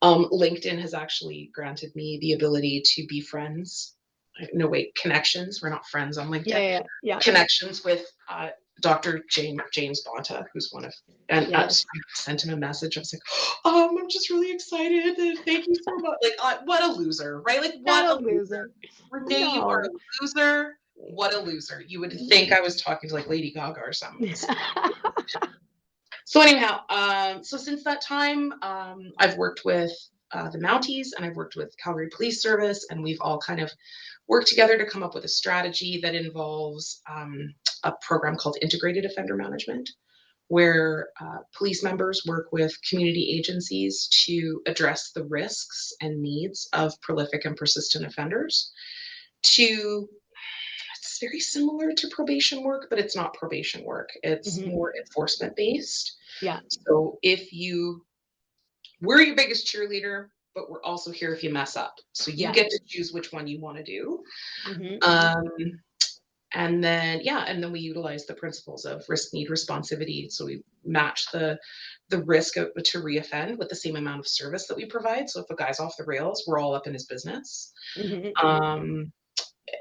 LinkedIn has actually granted me the ability to be friends. No, wait, connections. We're not friends on LinkedIn. Yeah. Connections with Dr. James Bonta, who's one of, and Yes. I sent him a message. I was like, I'm just really excited. And thank you so much. Like, what a loser, right? Like, what Not a a loser. Renee, you are No. a loser. What a loser. You would think I was talking to like Lady Gaga or something. So anyhow, so since that time, I've worked with the Mounties and I've worked with Calgary Police Service, and we've all kind of worked together to come up with a strategy that involves a program called Integrated Offender Management, where police members work with community agencies to address the risks and needs of prolific and persistent offenders. It's very similar to probation work, but it's not probation work. It's more enforcement based. Yeah. So we're your biggest cheerleader, but we're also here if you mess up. So you get to choose which one you want to do. And then we utilize the principles of risk need responsivity. So we match the risk to reoffend with the same amount of service that we provide. So if a guy's off the rails, we're all up in his business.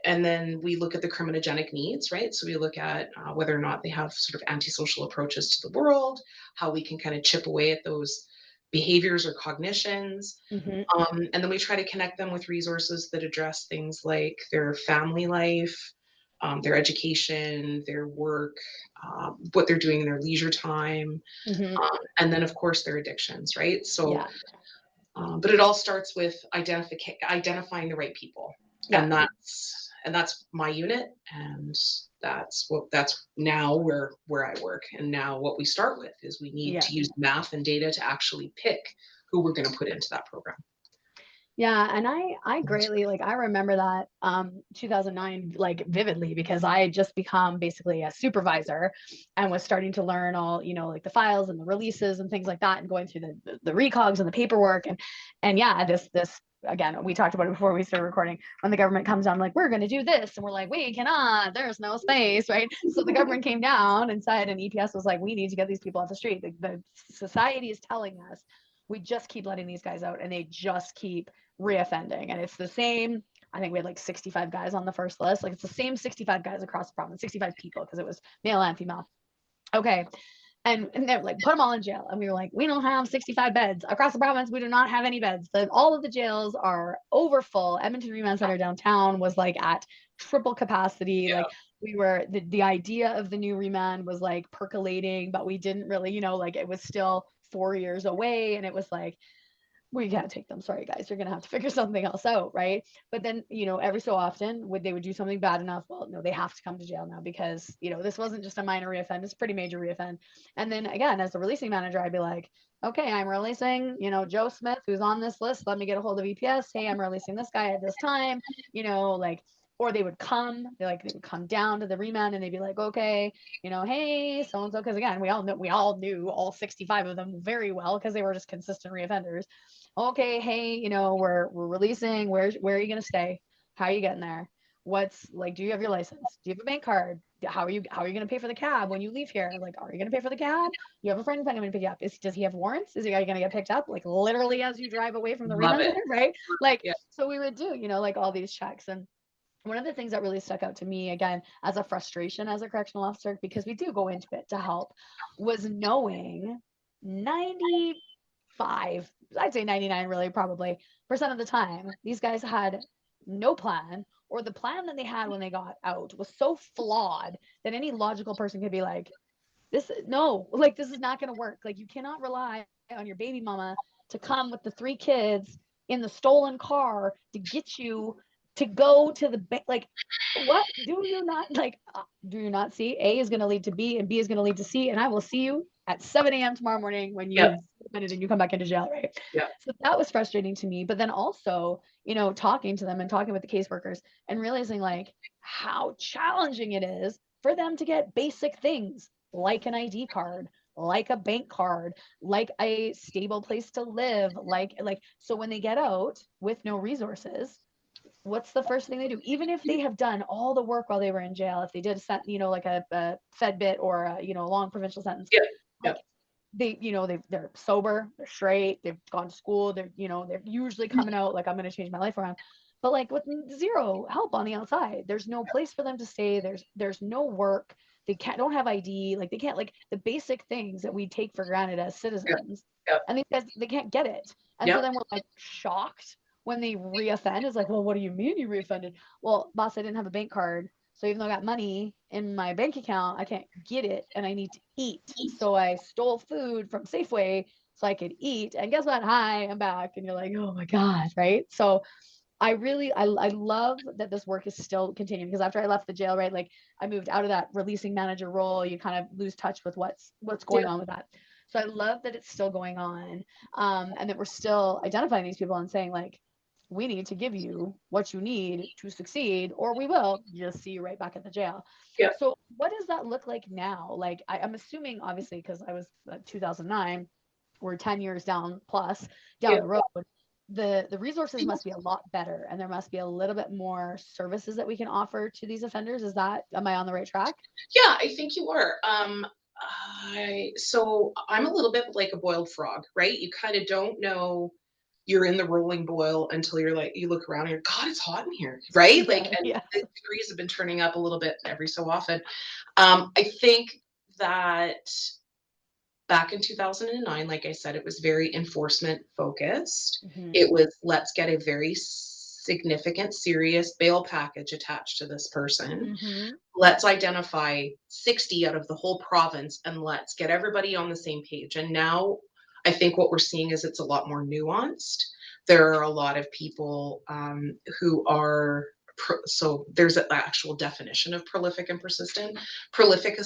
And then we look at the criminogenic needs, right? So we look at whether or not they have sort of antisocial approaches to the world, how we can kind of chip away at those behaviors or cognitions. And then we try to connect them with resources that address things like their family life, their education, their work, what they're doing in their leisure time, and then, of course, their addictions, right? So, but it all starts with identifying the right people. And that's my unit, and that's now where I work. And now what we start with is we need to use math and data to actually pick who we're going to put into that program. Yeah, and I greatly, like, I remember that 2009 like vividly, because I had just become basically a supervisor and was starting to learn all, like the files and the releases and things like that, and going through the recogs and the paperwork, and yeah, this again, we talked about it before we started recording, when the government comes down, like, we're going to do this, and we're like, we cannot, there's no space, right? So the government came down and said, and EPS was like, we need to get these people off the street. The society is telling us we just keep letting these guys out, and they just keep reoffending. And it's the same, I think we had like 65 guys on the first list. Like, it's the same 65 guys across the province, 65 people, because it was male and female. Okay. And they're like, put them all in jail. And we were like, we don't have 65 beds across the province. We do not have any beds. All of the jails are over full. Edmonton Remand Center downtown was like at triple capacity. Like, we were, the idea of the new remand was like percolating, but we didn't really, like, it was still 4 years away. And it was like, we can't take them. Sorry, guys, you're going to have to figure something else out. Right. But then, every so often they would do something bad enough. Well, no, they have to come to jail now, because, this wasn't just a minor reoffend. It's a pretty major reoffend. And then again, as the releasing manager, I'd be like, okay, I'm releasing, Joe Smith, who's on this list. Let me get a hold of EPS. Hey, I'm releasing this guy at this time, or they would come down to the remand, and they'd be like, okay, hey, so-and-so, because again, we all knew all 65 of them very well, because they were just consistent reoffenders. Okay, hey, we're releasing, where are you going to stay? How are you getting there? What's like, do you have your license? Do you have a bank card? How are you going to pay for the cab when you leave here? Like, are you going to pay for the cab? You have a friend coming to pick you up. Does he have warrants? Are you going to get picked up? Like, literally as you drive away from the remand center, right? Like, so we would do, like all these checks. And one of the things that really stuck out to me, again, as a frustration as a correctional officer, because we do go into it to help, was knowing 95, I'd say 99 really, probably % of the time, these guys had no plan, or the plan that they had when they got out was so flawed that any logical person could be like, this is not going to work. Like, you cannot rely on your baby mama to come with the 3 kids in the stolen car to get you to go to the bank. Like, what do you not see? A is going to lead to B, and B is going to lead to C, and I will see you at 7 a.m. tomorrow morning when you offended and you come back into jail, right? Yeah. So that was frustrating to me. But then also, talking to them and talking with the caseworkers and realizing like how challenging it is for them to get basic things like an ID card, like a bank card, like a stable place to live, so when they get out with no resources, what's the first thing they do? Even if they have done all the work while they were in jail, if they did like a fed bit or a long provincial sentence, Yeah. like they're sober, they're straight, they've gone to school, they're usually coming out like, I'm going to change my life around. But like with zero help on the outside, there's no place for them to stay. There's no work. They don't have ID. Like they can't, like the basic things that we take for granted as citizens. Yeah. And these guys, they can't get it. And so then we're like shocked when they reoffend. It's like, well, what do you mean you reoffended? Well, boss, I didn't have a bank card. So even though I got money in my bank account, I can't get it and I need to eat. So I stole food from Safeway so I could eat. And guess what? Hi, I'm back. And you're like, oh my God, right? So I love that this work is still continuing, because after I left the jail, right, like I moved out of that releasing manager role. You kind of lose touch with what's going on with that. So I love that it's still going on, and that we're still identifying these people and saying like, we need to give you what you need to succeed, or we will just see you right back at the jail. Yeah. So what does that look like now? Like I'm assuming, obviously, because I was 2009, we're 10 years down the road. The resources must be a lot better, and there must be a little bit more services that we can offer to these offenders. Am I on the right track? Yeah, I think you are. So I'm a little bit like a boiled frog, right? You kind of don't know you're in the rolling boil until you're like, you look around and you're, God, it's hot in here, right? Yeah, Like, and yeah. the degrees have been turning up a little bit every so often. I think that back in 2009, like I said, it was very enforcement focused. Mhm. It was, let's get a very significant, serious bail package attached to this person. Mhm. Let's identify 60 out of the whole province and let's get everybody on the same page. And now I think what we're seeing is it's a lot more nuanced. There are a lot of people who are, so there's an actual definition of prolific and persistent. Prolific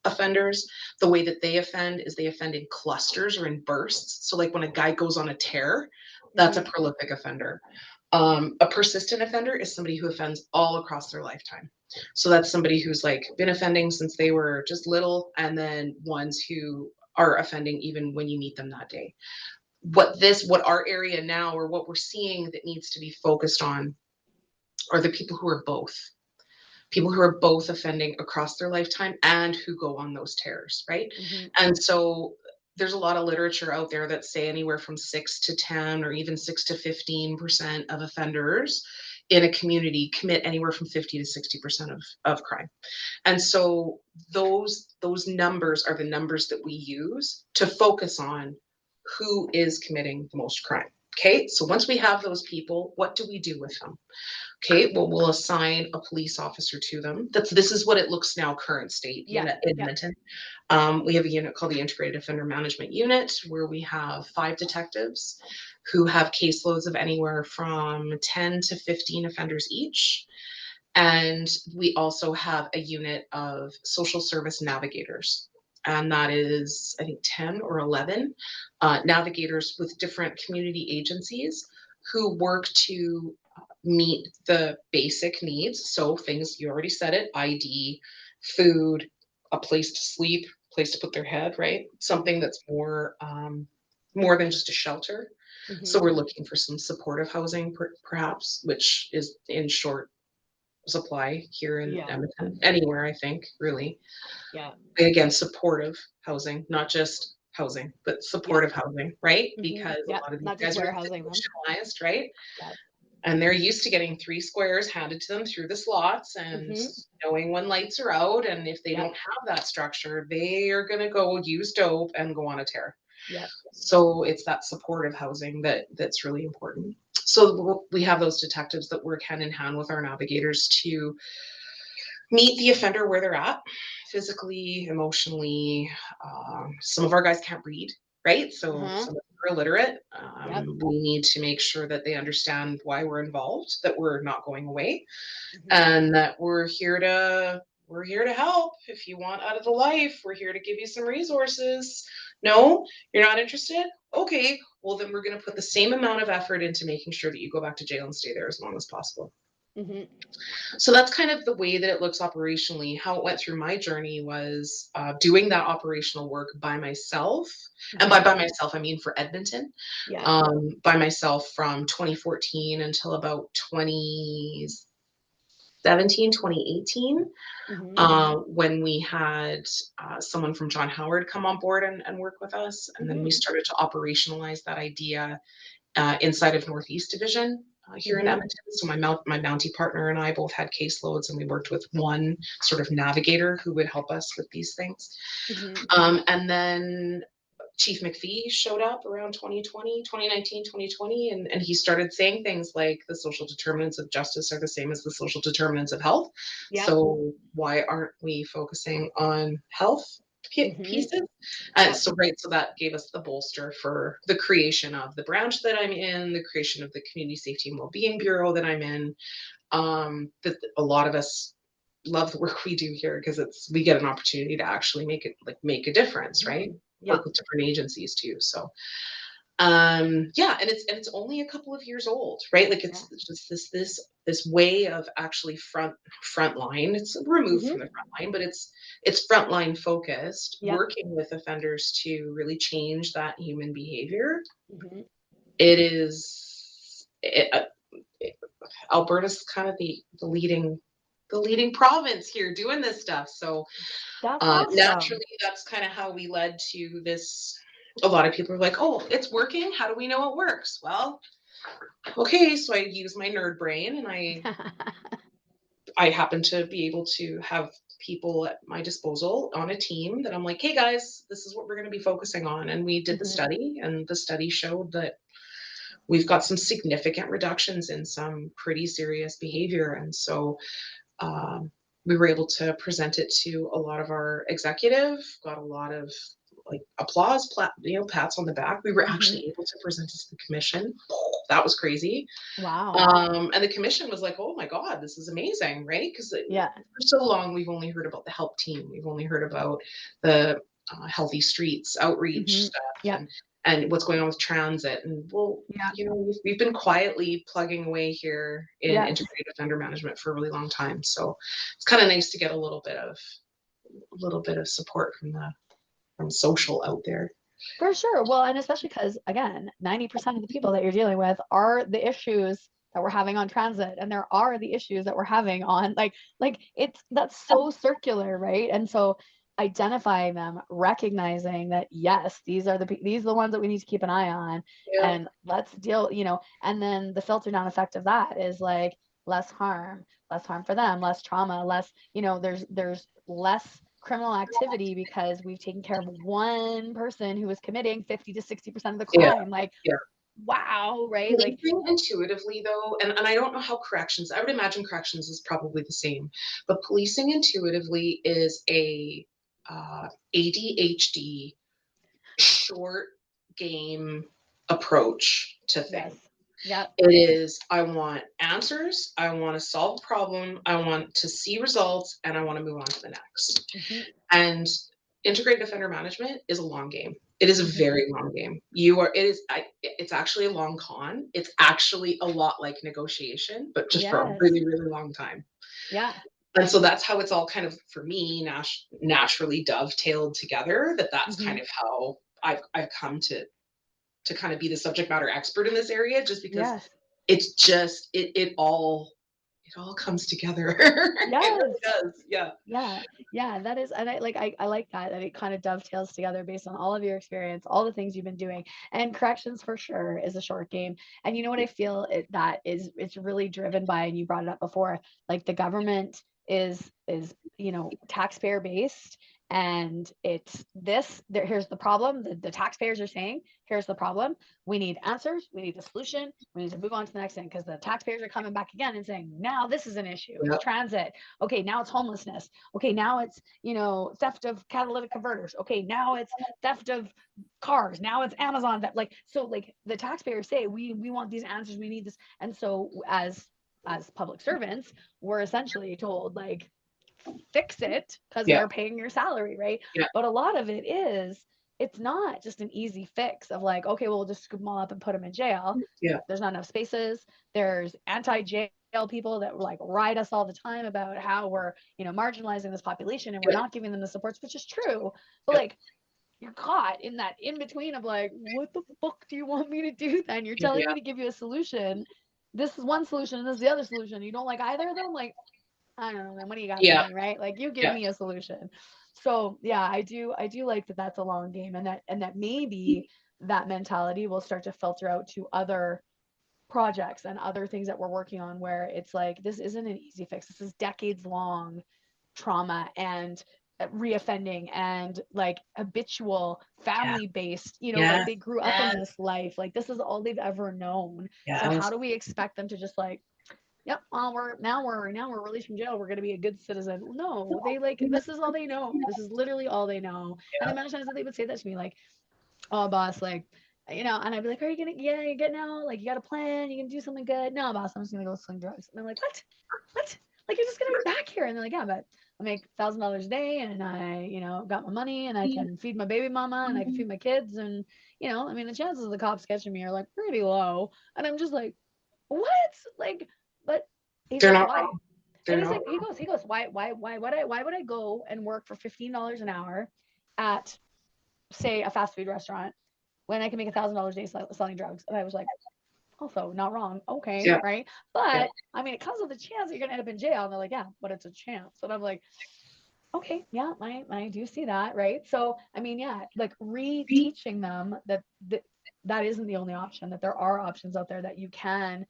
offenders, the way that they offend is they offend in clusters or in bursts. So like when a guy goes on a tear, that's a prolific offender. A persistent offender is somebody who offends all across their lifetime. So that's somebody who's like been offending since they were just little, and then ones who are offending even when you meet them that day. What our area now, or what we're seeing that needs to be focused on, are the people who are both offending across their lifetime and who go on those tears, right? And so there's a lot of literature out there that say anywhere from 6 to 10 or even 6 to 15% of offenders in a community commit anywhere from 50 to 60% of crime. And so those numbers are the numbers that we use to focus on who is committing the most crime. Okay, so once we have those people, what do we do with them? Okay, well, we'll assign a police officer to them. This is what it looks now, current state in Edmonton. We have a unit called the Integrated Offender Management Unit, where we have 5 detectives who have caseloads of anywhere from 10 to 15 offenders each. And we also have a unit of social service navigators. And that is, I think, 10 or 11 navigators with different community agencies who work to meet the basic needs. So things, you already said it, ID, food, a place to sleep, place to put their head, right? Something that's more than just a shelter. So we're looking for some supportive housing, perhaps, which is in short supply here in Edmonton, anywhere, I think, really. Yeah. And again, supportive housing, not just housing, but supportive housing, right? Because a lot of these guys are institutionalized, right? Yeah. And they're used to getting 3 squares handed to them through the slots and knowing when lights are out. And if they don't have that structure, they are going to go use dope and go on a tear. Yeah. So it's that supportive housing that's really important. So we have those detectives that work hand in hand with our navigators to meet the offender where they're at, physically, emotionally. Some of our guys can't read, right? So some of them are illiterate. We need to make sure that they understand why we're involved, that we're not going away, and that we're here to help. If you want out of the life, we're here to give you some resources. No, you're not interested? Okay, well then we're going to put the same amount of effort into making sure that you go back to jail and stay there as long as possible. Mm-hmm. So that's kind of the way that it looks operationally. How it went through my journey was doing that operational work by myself. And by myself, I mean for Edmonton, Yeah. by myself from 2014 until about 2017, 2018, when we had someone from John Howard come on board and work with us. And then we started to operationalize that idea inside of Northeast Division here in Edmonton. So my Mountie partner and I both had caseloads, and we worked with one sort of navigator who would help us with these things. And then Chief McPhee showed up around 2019, 2020, and he started saying things like the social determinants of justice are the same as the social determinants of health. Yep. So why aren't we focusing on health pieces? So that gave us the bolster for the creation of the branch that I'm in, the creation of the Community Safety and Wellbeing Bureau that I'm in. That a lot of us love the work we do here because we get an opportunity to actually make a difference, right? Work with different agencies too. So and it's only a couple of years old, right? Like it's just this way of actually frontline. It's removed from the front line, but it's frontline focused, working with offenders to really change that human behavior. Alberta's kind of the leading province here doing this stuff. So naturally, that's kind of how we led to this. A lot of people are like, oh, it's working. How do we know it works? Well, okay, so I use my nerd brain, and I happen to be able to have people at my disposal on a team that I'm like, hey guys, this is what we're going to be focusing on. And we did the study, and the study showed that we've got some significant reductions in some pretty serious behavior. And so we were able to present it to a lot of our executive, got a lot of applause, pats on the back. We were actually able to present it to the commission. That was crazy. Wow. And the commission was like, oh my God, this is amazing, right? Because for so long, we've only heard about the help team. We've only heard about the healthy streets outreach stuff and what's going on with transit. And we've been quietly plugging away here in integrated offender management for a really long time. So it's kind of nice to get a little bit of support from social out there. For sure. Well, and especially because, again, 90% of the people that you're dealing with are the issues that we're having on transit, and there are the issues that we're having on that's so circular, right? And so identifying them, recognizing that yes, these are the ones that we need to keep an eye on, and let's deal, and then the filter down effect of that is like less harm for them, less trauma, less, there's less criminal activity because we've taken care of one person who was committing 50 to 60% of the crime. Wow, right? Like intuitively though, and I don't know how corrections, I would imagine corrections is probably the same, but policing intuitively is a ADHD short game approach to things. It is, I want answers, I want to solve a problem, I want to see results, and I want to move on to the next. And integrated offender management is a long game. It is a very long game. It's actually a long con. It's actually a lot like negotiation, but just for a really, really long time. And so that's how it's all kind of, for me, naturally dovetailed together, that's kind of how I've come to kind of be the subject matter expert in this area, just because it's just, it all comes together. It really does. That is, and I like that it kind of dovetails together based on all of your experience, all the things you've been doing. And corrections for sure is a short game. And you know what I feel it's really driven by, and you brought it up before, like the government is taxpayer based, and it's here's the problem. The taxpayers are saying, here's the problem. We need answers. We need a solution. We need to move on to the next thing, because the taxpayers are coming back again and saying, now this is an issue. It's transit. Okay, now it's homelessness. Okay, now it's, theft of catalytic converters. Okay, now it's theft of cars. Now it's Amazon. So the taxpayers say, we want these answers. We need this. And so as public servants, we're essentially told, fix it, because they're paying your salary, right? But a lot of it is it's not just an easy fix of like, okay, well, we'll just scoop them all up and put them in jail. Yeah. There's not enough spaces. There's anti-jail people that like ride us all the time about how we're, marginalizing this population and we're Yeah. not giving them the supports, which is true. But Yeah. like, you're caught in that in between of like, what the fuck do you want me to do then? You're telling Yeah. me to give you a solution. This is one solution and this is the other solution. You don't like either of them? Like, I don't know, then what do you got Yeah. for me, right? Like, you give Yeah. me a solution. So yeah, I do like that that's a long game, and that maybe that mentality will start to filter out to other projects and other things that we're working on where it's like, this isn't an easy fix. This is decades long trauma and reoffending and like habitual Yeah. family based, Yeah. like they grew up in this life, like this is all they've ever known. So how Yes. do we expect them to just like, yep, well, we're released from jail, we're going to be a good citizen? No, they like, this is all they know. This is literally all they know. And the Yeah. amount of times that they would say that to me, like, oh boss, like, and I'd be like, are you gonna, yeah, you're getting out, like, you got a plan, you can do something good? No boss, I'm just gonna go sling drugs. And I'm like, what, like, you're just gonna be back here? And they're like, yeah, but I make $1,000 a day, and I, got my money, and I can feed my baby mama, and I can feed my kids, and I mean, the chances of the cops catching me are like pretty low. And I'm just like, what? Like, but he's They're like, not why? wrong. And They're he's not like, he wrong. goes, why would I go and work for $15 an hour at, say, a fast food restaurant when I can make $1,000 a day selling drugs? And I was like, also not wrong. Okay, Yeah. right. Yeah. But I mean, it comes with a chance that you're gonna end up in jail. And they're like, yeah, but it's a chance. And I'm like, okay, yeah, I do see that, right? So I mean, yeah, like reteaching them that isn't the only option, that there are options out there, that you can,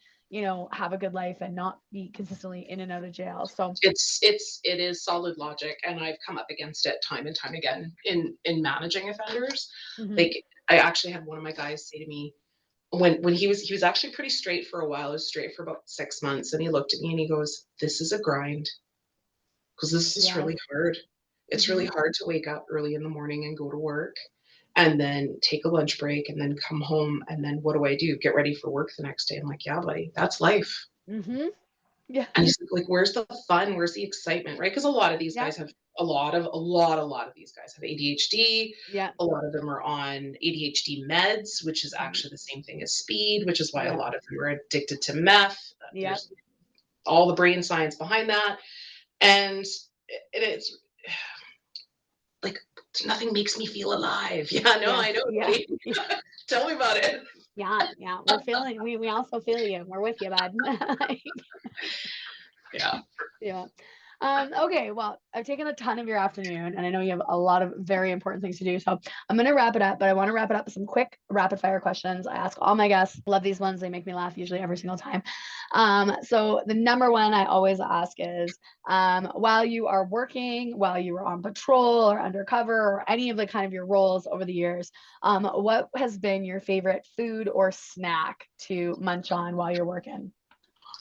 have a good life and not be consistently in and out of jail. So It is solid logic, and I've come up against it time and time again in managing offenders. mhm. Like, I actually had one of my guys say to me, when he was actually pretty straight for a while. He was straight for about 6 months, and he looked at me and he goes, "This is a grind, because this is Yes. really hard. It's really Mhm. hard to wake up early in the morning and go to work, and then take a lunch break, and then come home, and then what do I do? Get ready for work the next day." I'm like, "Yeah, buddy, that's life." Mhm. Yeah. And he's like, "Where's the fun? Where's the excitement?" Right? Because a lot of these Yeah. guys have a lot of these guys have ADHD. Yeah. A lot of them are on ADHD meds, which is Mhm. actually the same thing as speed, which is why a Yeah. lot of them are addicted to meth. Yeah. There's all the brain science behind that. And it's like, nothing makes me feel alive. Yeah, no, Yes. I know, Yeah. buddy. Tell me about it. Yeah. Yeah. We're feeling. We also feel you. We're with you, bud. Yeah. Yeah. Okay, well, I've taken a ton of your afternoon, and I know you have a lot of very important things to do. So I'm going to wrap it up, but I want to wrap it up with some quick rapid fire questions. I ask all my guests. Love these ones. They make me laugh usually every single time. So the number one I always ask is, while you are working, while you were on patrol or undercover, or any of the kind of your roles over the years, what has been your favorite food or snack to munch on while you're working?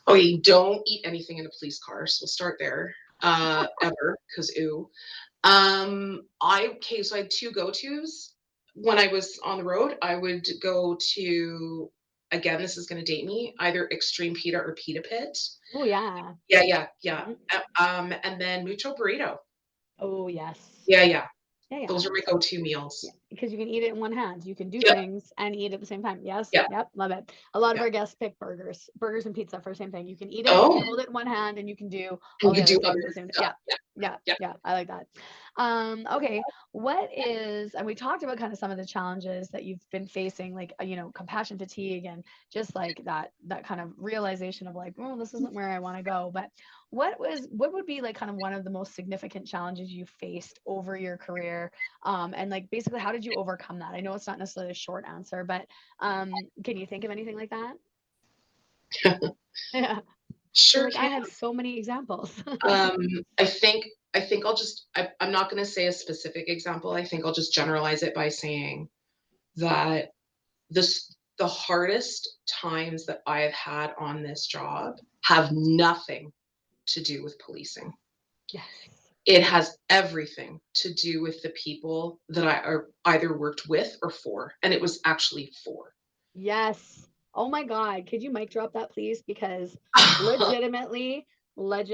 Okay, don't eat anything in a police car. So we'll start there. Ever, because ew. So I had two go-tos. When I was on the road, I would go to, again, this is gonna date me, either Extreme Pita or Pita Pit. Oh yeah. Yeah, yeah, yeah. Mhm. And then Mucho Burrito. Oh yes. Yeah, yeah. Yeah, Those yeah. are my go-to Yeah, meals. because you can eat it in one hand. You can do Yep, things and eat at the same time. Yes. yep, Yep. Love it. A lot of yep. our guests pick burgers and pizza for the same thing. You can eat it, you can Oh, hold it in one hand, and you can do all and the you other do things other at the same time. stuff. Yeah. Yeah, Yeah. yeah. Yeah. I like that. Okay. What is, and we talked about kind of some of the challenges that you've been facing, like, compassion fatigue, and just like that kind of realization of like, oh, this isn't where I want to go. But what would be like kind of one of the most significant challenges you faced over your career, and like basically how did you overcome that? I know it's not necessarily a short answer, but can you think of anything like that? Yeah. You're Sure like, I can. have so many examples. Um, I think I'm not gonna say a specific example. I think I'll just generalize it by saying that the hardest times that I've had on this job have nothing to do with policing. Yes. It has everything to do with the people that I are either worked with or for, and it was actually for. Yes. Oh my God. Could you mic drop that, please? Because legitimately, when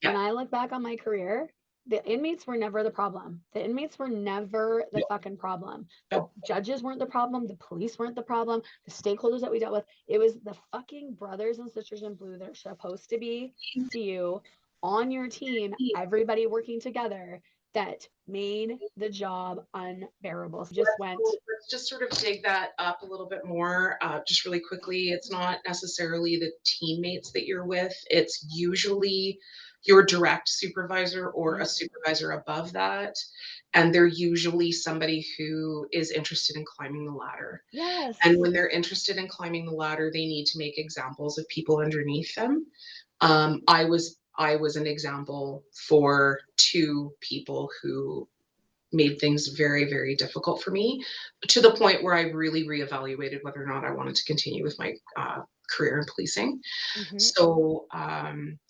Yeah, I look back on my career, The inmates were never the problem. The inmates were never the fucking problem. The judges weren't the problem. The police weren't the problem. The stakeholders that we dealt with, it was the fucking brothers and sisters in blue that are supposed to be to you on your team, everybody working together, that made the job unbearable. So just went. Let's just sort of dig that up a little bit more, just really quickly. It's not necessarily the teammates that you're with. It's usually your direct supervisor or a supervisor above that. And they're usually somebody who is interested in climbing the ladder. Yes. And when they're interested in climbing the ladder, they need to make examples of people underneath them. I was an example for two people who made things very, very difficult for me, to the point where I really reevaluated whether or not I wanted to continue with my career in policing. So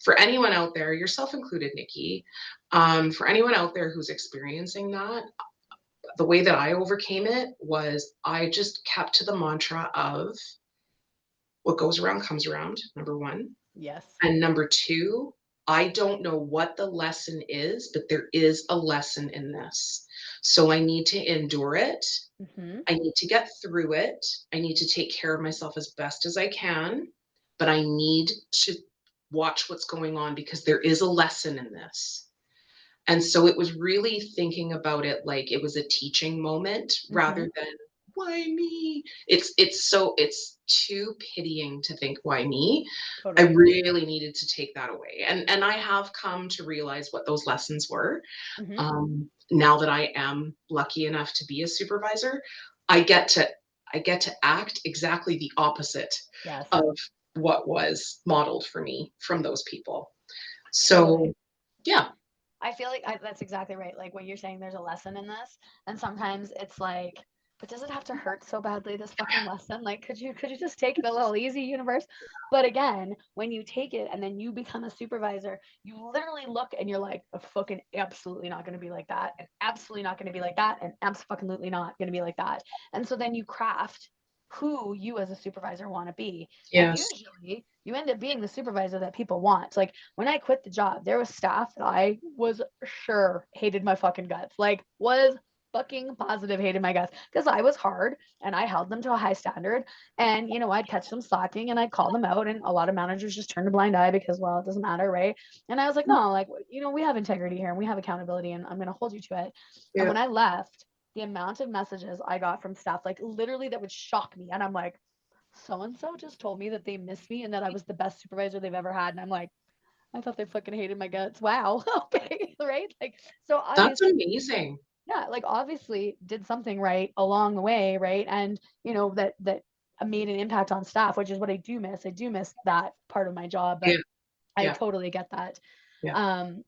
for anyone out there, yourself included, Nikki, for anyone out there who's experiencing that, the way that I overcame it was I just kept to the mantra of what goes around comes around, number one. Yes. And number two, I don't know what the lesson is, but there is a lesson in this. So I need to endure it. I need to get through it. I need to take care of myself as best as I can, but I need to watch what's going on because there is a lesson in this. And so it was really thinking about it like it was a teaching moment rather than why me? It's too pitying to think why me. Totally. I really needed to take that away. And I have come to realize what those lessons were. Now that I am lucky enough to be a supervisor, I get to act exactly the opposite of what was modeled for me from those people. So yeah. I feel like that's exactly right. Like what you're saying, there's a lesson in this. And sometimes it's like, but does it have to hurt so badly, this fucking lesson? Like, could you just take it a little easy, universe? But again, when you take it and then you become a supervisor, you literally look and you're like, fucking absolutely not going to be like that, and absolutely not going to be like that, and absolutely not going to be like that. And so then you craft who you as a supervisor want to be. And usually you end up being the supervisor that people want. Like when I quit the job, there was staff that I was sure hated my fucking guts. Like was fucking positive hated my guts because I was hard and I held them to a high standard. And, you know, I'd catch them slacking and I'd call them out. And a lot of managers just turned a blind eye because, well, it doesn't matter, right? And I was like, no, like, you know, we have integrity here and we have accountability and I'm going to hold you to it. And when I left, the amount of messages I got from staff, like literally that would shock me. And I'm like, so-and-so just told me that they miss me and that I was the best supervisor they've ever had. And I'm like, I thought they fucking hated my guts. Wow. Okay. Right. Like, so that's amazing. Yeah. Like obviously did something right along the way. Right. And you know, that made an impact on staff, which is what I do miss. I do miss that part of my job, but I totally get that.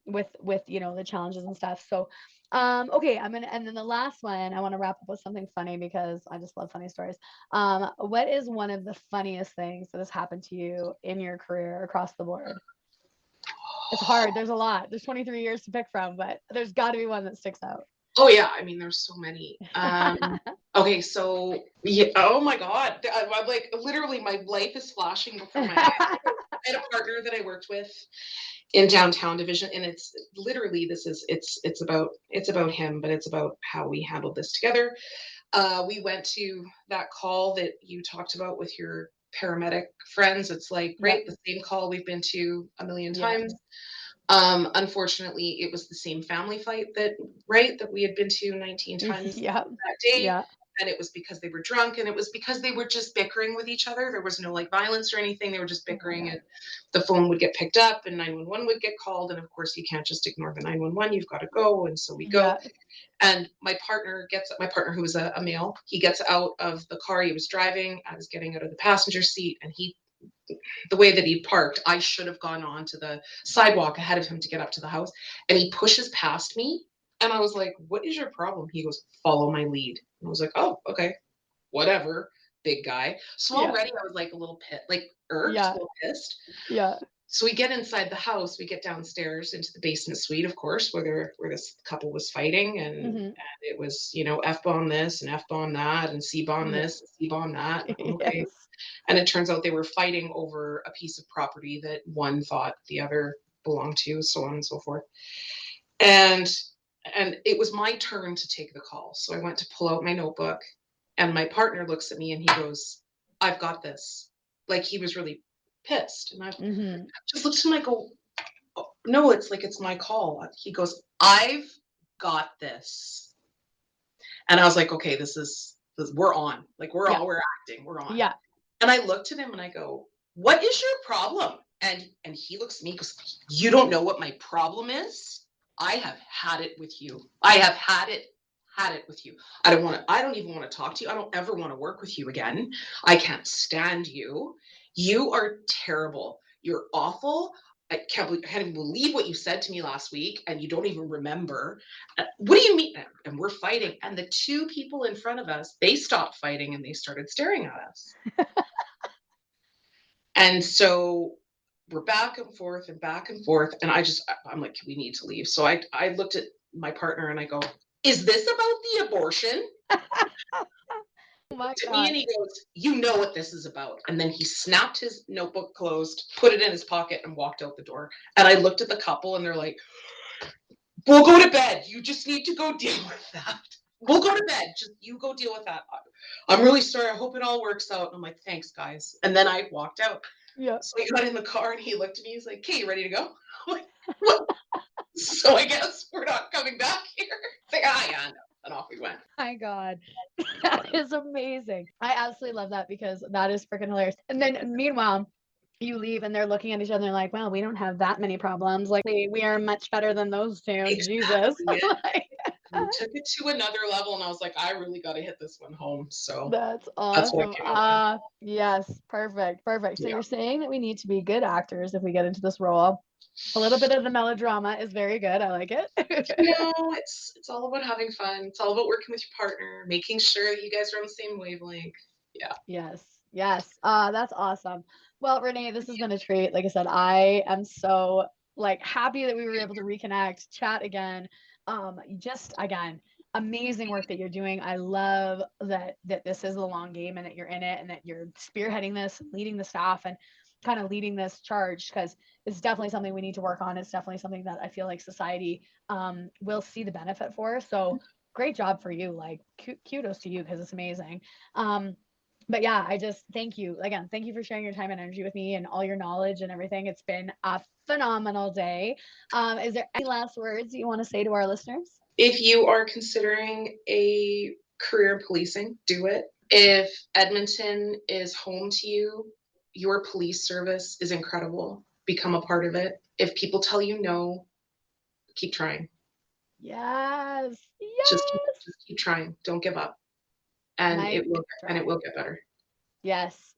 With, you know, the challenges and stuff. So, okay, and then the last one, I want to wrap up with something funny because I just love funny stories. What is one of the funniest things that has happened to you in your career across the board? It's hard. There's a lot. There's 23 years to pick from, but there's got to be one that sticks out. Oh yeah, I mean, there's so many. Okay, so yeah, oh my God, I'm like literally my life is flashing before my eyes. I had a partner that I worked with in downtown division, and it's literally it's about him, but it's about how we handled this together. We went to that call that you talked about with your paramedic friends. It's like the same call we've been to a million times. Unfortunately, it was the same family fight that we had been to 19 times that day. And it was because they were drunk, and it was because they were just bickering with each other. There was no like violence or anything. They were just bickering, and the phone would get picked up and 911 would get called. And of course you can't just ignore the 911. You've got to go. And so we go. And my partner who was a male, he gets out of the car he was driving. I was getting out of the passenger seat, and the way that he parked, I should have gone on to the sidewalk ahead of him to get up to the house. And he pushes past me. And I was like, what is your problem? He goes, follow my lead. And I was like, oh, okay, whatever, big guy. So already I was like a little irked, a little pissed. So we get inside the house, we get downstairs into the basement suite, of course, where this couple was fighting. And it was, you know, F-bomb this and F-bomb that and C-bomb this and C-bomb that. Okay. And it turns out they were fighting over a piece of property that one thought the other belonged to, so on and so forth. And it was my turn to take the call. So I went to pull out my notebook, and my partner looks at me and he goes, "I've got this." Like, he was really pissed. And I just looked at him and I go, "Oh, no, it's my call." He goes, "I've got this." And I was like, okay, we're on. Like, we're acting, we're on. Yeah. And I looked at him and I go, "What is your problem?" And he looks at me and goes, "You don't know what my problem is? I have had it with you. I have had it with you. I don't even want to talk to you. I don't ever want to work with you again. I can't stand you. You are terrible. You're awful. I can't even believe what you said to me last week, and you don't even remember. What do you mean?" And we're fighting. And the two people in front of us, they stopped fighting and they started staring at us. And so we're back and forth and back and forth. And I'm like, "We need to leave." So I looked at my partner and I go, "Is this about the abortion?" Oh my To me, God. and he goes, "You know what this is about." And then he snapped his notebook closed, put it in his pocket, and walked out the door. And I looked at the couple and they're like, "We'll go to bed. You just need to go deal with that. We'll go to bed. Just you go deal with that. I'm really sorry. I hope it all works out." And I'm like, "Thanks, guys." And then I walked out. Yeah. So he got in the car and he looked at me. He's like, "Okay, you ready to go?" I'm like, "What?" So I guess we're not coming back here. It's like, yeah, no. And off we went. My God, that is amazing. I absolutely love that because that is freaking hilarious. And then meanwhile, you leave and they're looking at each other and they're like, "Well, we don't have that many problems. Like we are much better than those two." Exactly. Jesus. Like, We took it to another level, and I was like, I really got to hit this one home. So that's that's what awesome. came out. Yes, perfect. So Yeah. you're saying that we need to be good actors if we get into this role. A little bit of the melodrama is very good. I like it. It's all about having fun. It's all about working with your partner, making sure that you guys are on the same wavelength. Yeah. Yes. Yes. That's awesome. Well, Renee, this has been a treat. Like I said, I am so happy that we were able to reconnect, chat again. Just again, amazing work that you're doing. I love that this is the long game and that you're in it and that you're spearheading this, leading the staff and kind of leading this charge because it's definitely something we need to work on. It's definitely something that I feel like society will see the benefit for. So great job for you. Like kudos to you because it's amazing. But yeah, I just thank you again. Thank you for sharing your time and energy with me and all your knowledge and everything. It's been a phenomenal day. Is there any last words you want to say to our listeners? If you are considering a career in policing, do it. If Edmonton is home to you, your police service is incredible. Become a part of it. If people tell you no, keep trying. Yes. Just keep trying. Don't give up. And it will get better. Yes.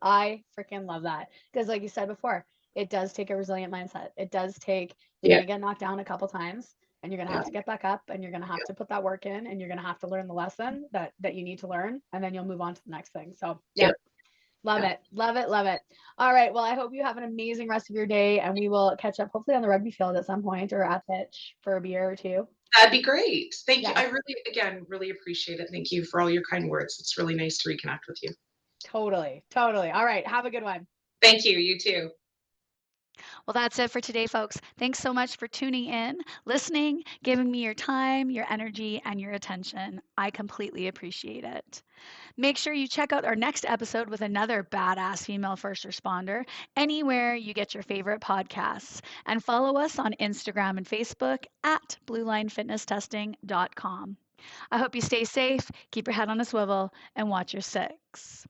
I freaking love that. Because like you said before, it does take a resilient mindset. It does take, you're going to get knocked down a couple times and you're going to have to get back up and you're going to have to put that work in and you're going to have to learn the lesson that you need to learn. And then you'll move on to the next thing. So yeah. Love it. All right. Well, I hope you have an amazing rest of your day and we will catch up hopefully on the rugby field at some point or at pitch for a beer or two. That'd be great. Thank you. I really appreciate it. Thank you for all your kind words. It's really nice to reconnect with you. Totally. All right. Have a good one. Thank you. You too. Well, that's it for today, folks. Thanks so much for tuning in, listening, giving me your time, your energy, and your attention. I completely appreciate it. Make sure you check out our next episode with another badass female first responder anywhere you get your favorite podcasts. And follow us on Instagram and Facebook at bluelinefitnesstesting.com. I hope you stay safe, keep your head on a swivel, and watch your six.